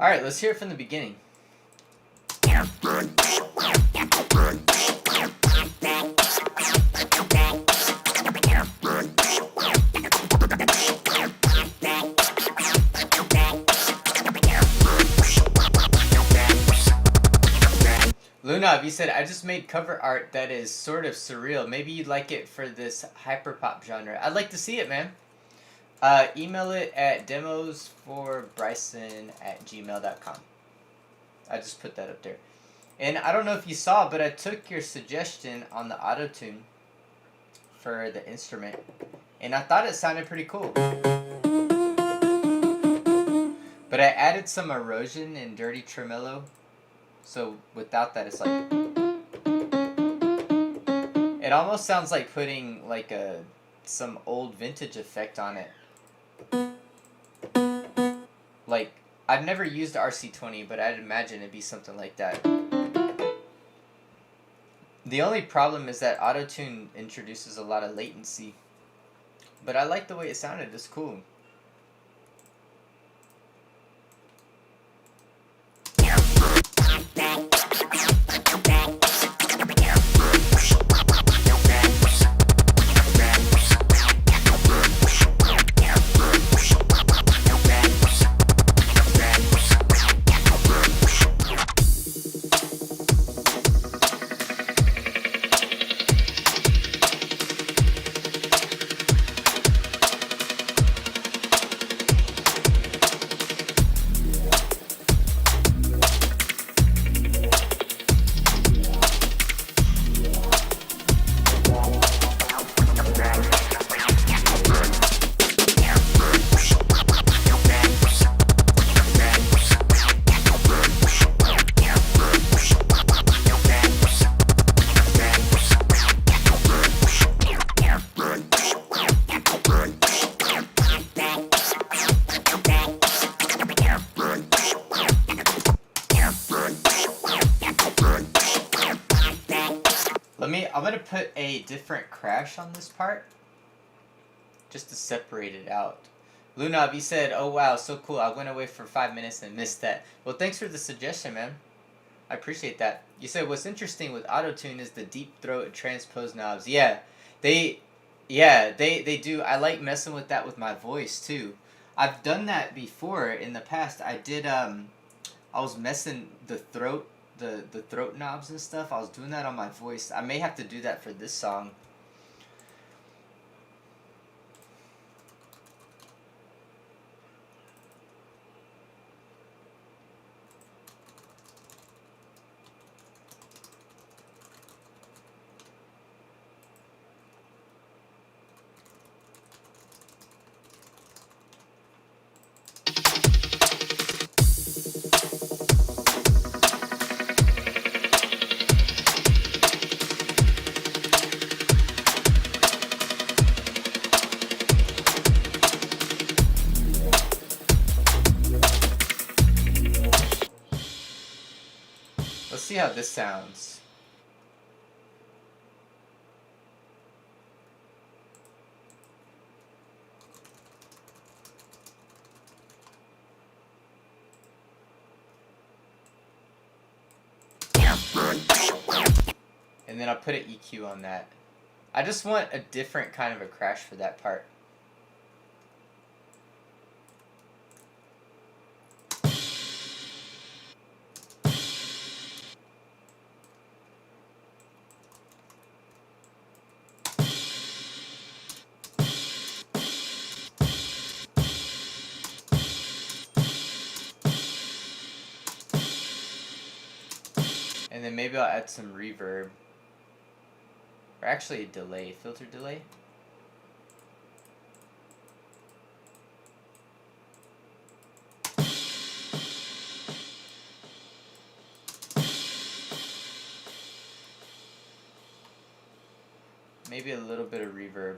Alright, let's hear it from the beginning. Luna, you said, I just made cover art that is sort of surreal. Maybe you'd like it for this hyperpop genre. I'd like to see it, man. Email it at demosforbryson@gmail.com. I just put that up there. And I don't know if you saw, but I took your suggestion on the auto-tune for the instrument, and I thought it sounded pretty cool. But I added some erosion and dirty tremolo, so without that it's like... It almost sounds like putting like some old vintage effect on it. Like, I've never used RC20, but I'd imagine it'd be something like that. The only problem is that auto-tune introduces a lot of latency. But I like the way it sounded. It's cool. I'm gonna put a different crash on this part, just to separate it out. Lunab, you said, "Oh wow, so cool. I went away for 5 minutes and missed that." Well, thanks for the suggestion, man. I appreciate that. You said what's interesting with autotune is the deep throat and transpose knobs. Yeah, they do. I like messing with that with my voice too. I've done that before in the past. I did. I was messing the throat knobs and stuff. I was doing that on my voice. I may have to do that for this song. Let's see how this sounds. And then I'll put an EQ on that. I just want a different kind of a crash for that part. And then maybe I'll add some reverb. Or actually a delay, filter delay. Maybe a little bit of reverb.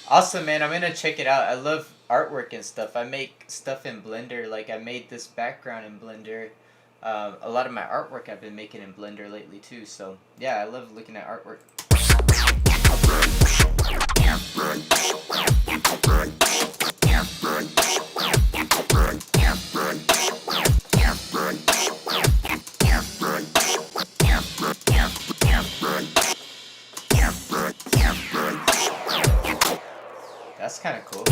Awesome, man. I'm gonna check it out. I love artwork and stuff. I make stuff in Blender. Like, I made this background in Blender. A lot of my artwork I've been making in Blender lately too. So yeah, I love looking at artwork. That's kind of cool.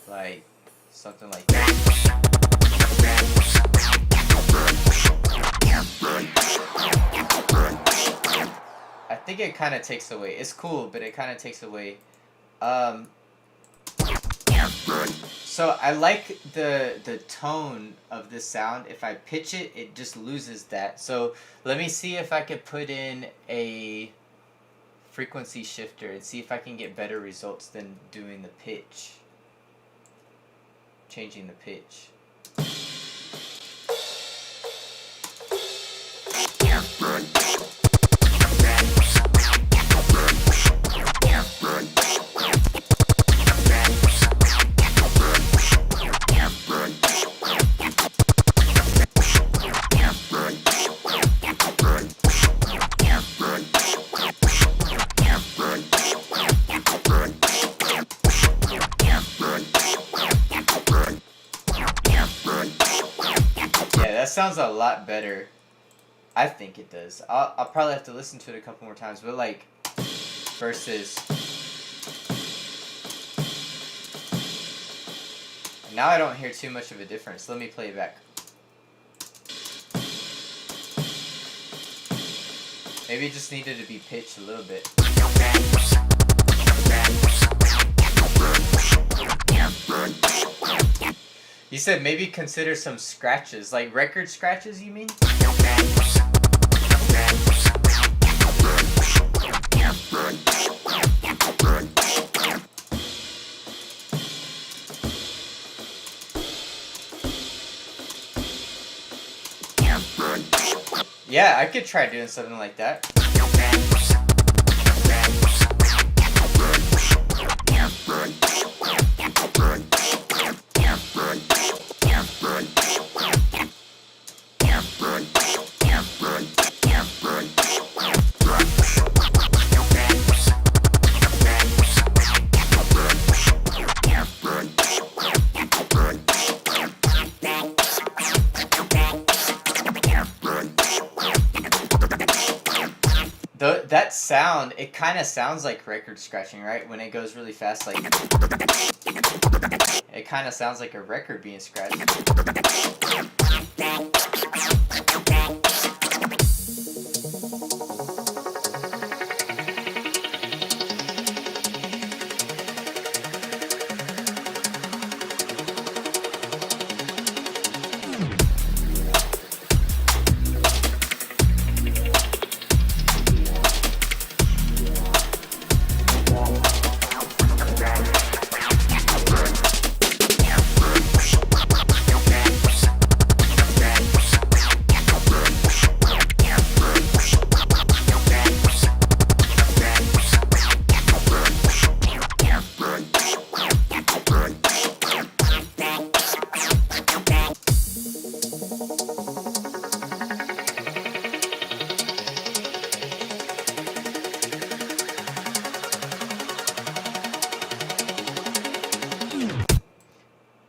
Like, something like that. I think it kind of takes away. It's cool, but it kind of takes away. So I like the tone of this sound. If I pitch it, it just loses that. So let me see if I could put in a frequency shifter and see if I can get better results than doing the pitch. Changing the pitch. Sounds a lot better. I think it does. I'll probably have to listen to it a couple more times, but like versus now I don't hear too much of a difference. Let me play it back. Maybe it just needed to be pitched a little bit. You said maybe consider some scratches, like record scratches, you mean? Yeah, I could try doing something like that. That sound, it kind of sounds like record scratching, right? When it goes really fast, like it kind of sounds like a record being scratched.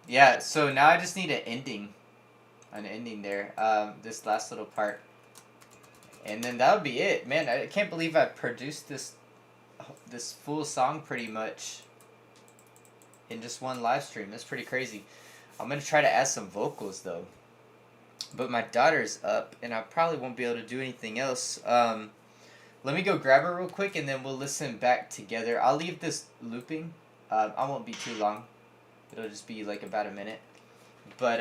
Yeah, so now I just need an ending there, this last little part, and then that would be it. Man, I can't believe I produced this full song pretty much in just one live stream. That's pretty crazy. I'm gonna try to add some vocals though, but my daughter's up and I probably won't be able to do anything else. Let me go grab her real quick and then we'll listen back together. I'll leave this looping. I won't be too long. It'll just be like about a minute. But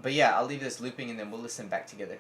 yeah, I'll leave this looping and then we'll listen back together.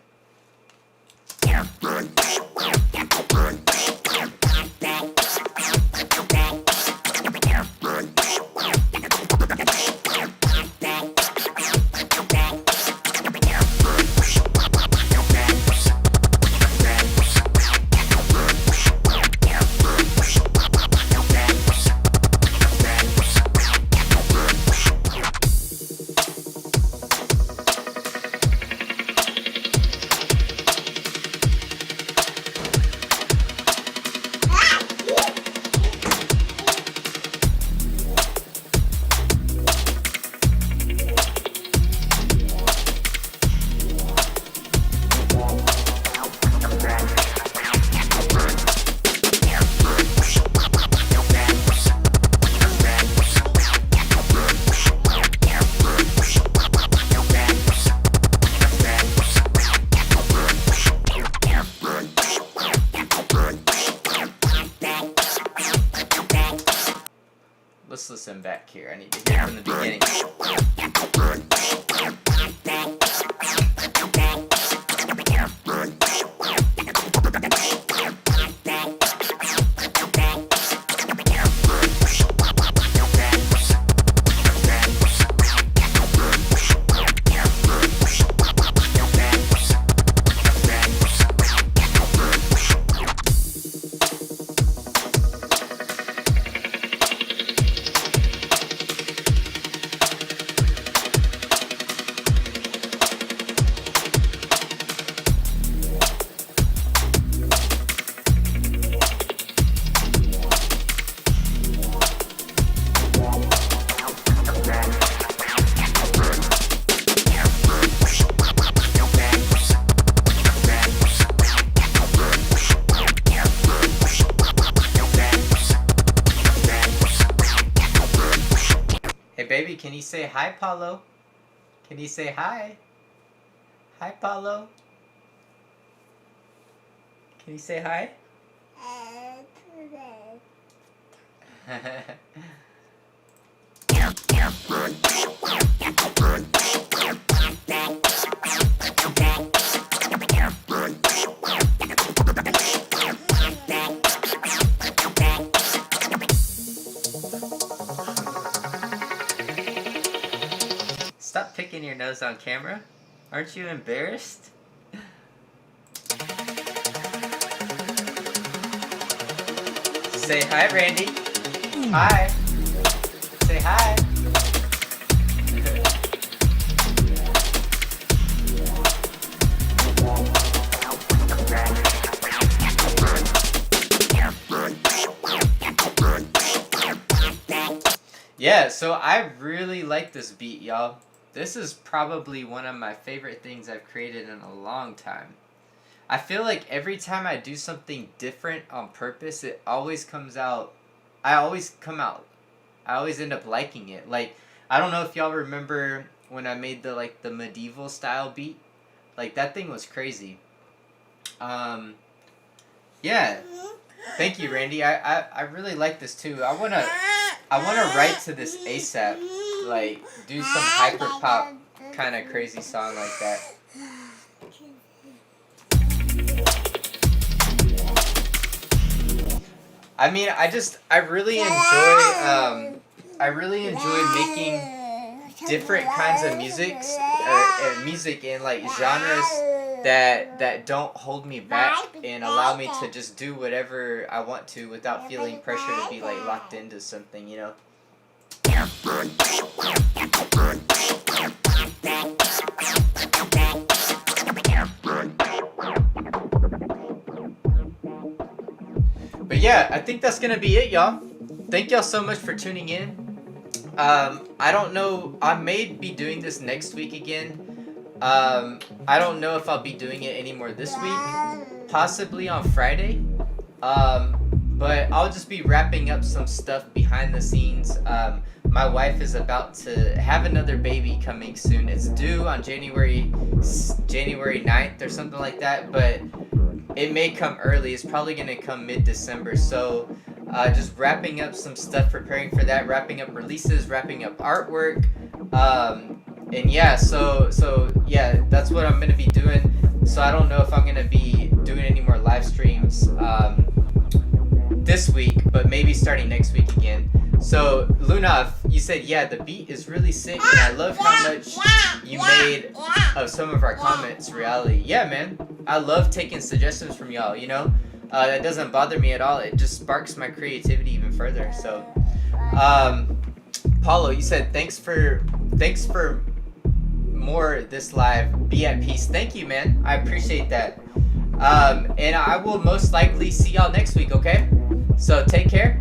Let's listen back here. I need to hear from the beginning. Baby, can you say hi, Paulo? Can you say hi? Hi, Paulo. Can you say hi? Stop picking your nose on camera. Aren't you embarrassed? Say hi, Randy. Hi. Say hi. Yeah, so I really like this beat, y'all. This is probably one of my favorite things I've created in a long time. I feel like every time I do something different on purpose, it always comes out. I always end up liking it. Like, I don't know if y'all remember when I made the medieval style beat. Like, that thing was crazy. Yeah. Thank you, Randy. I really like this too. I wanna write to this ASAP. Like, do some hyperpop kind of crazy song like that. I mean, I really enjoy making different kinds of music in like genres that don't hold me back and allow me to just do whatever I want to without feeling pressure to be like locked into something, you know? But yeah, I think that's gonna be it, y'all. Thank y'all so much for tuning in. I don't know, I may be doing this next week again. I don't know if I'll be doing it anymore this week, possibly on Friday. But I'll just be wrapping up some stuff behind the scenes. My wife is about to have another baby coming soon. It's due on January 9th or something like that, but it may come early. It's probably going to come mid-December. So just wrapping up some stuff, preparing for that, wrapping up releases, wrapping up artwork. And yeah, so yeah, that's what I'm going to be doing. So I don't know if I'm going to be doing any more live streams this week, but maybe starting next week again. So Luna, you said, yeah, the beat is really sick, and I love how much you made of some of our comments reality. Yeah, man, I love taking suggestions from y'all, you know? That doesn't bother me at all. It just sparks my creativity even further. So Paulo, you said thanks for more this live. Be at peace. Thank you, man. I appreciate that. And I will most likely see y'all next week, okay? So take care.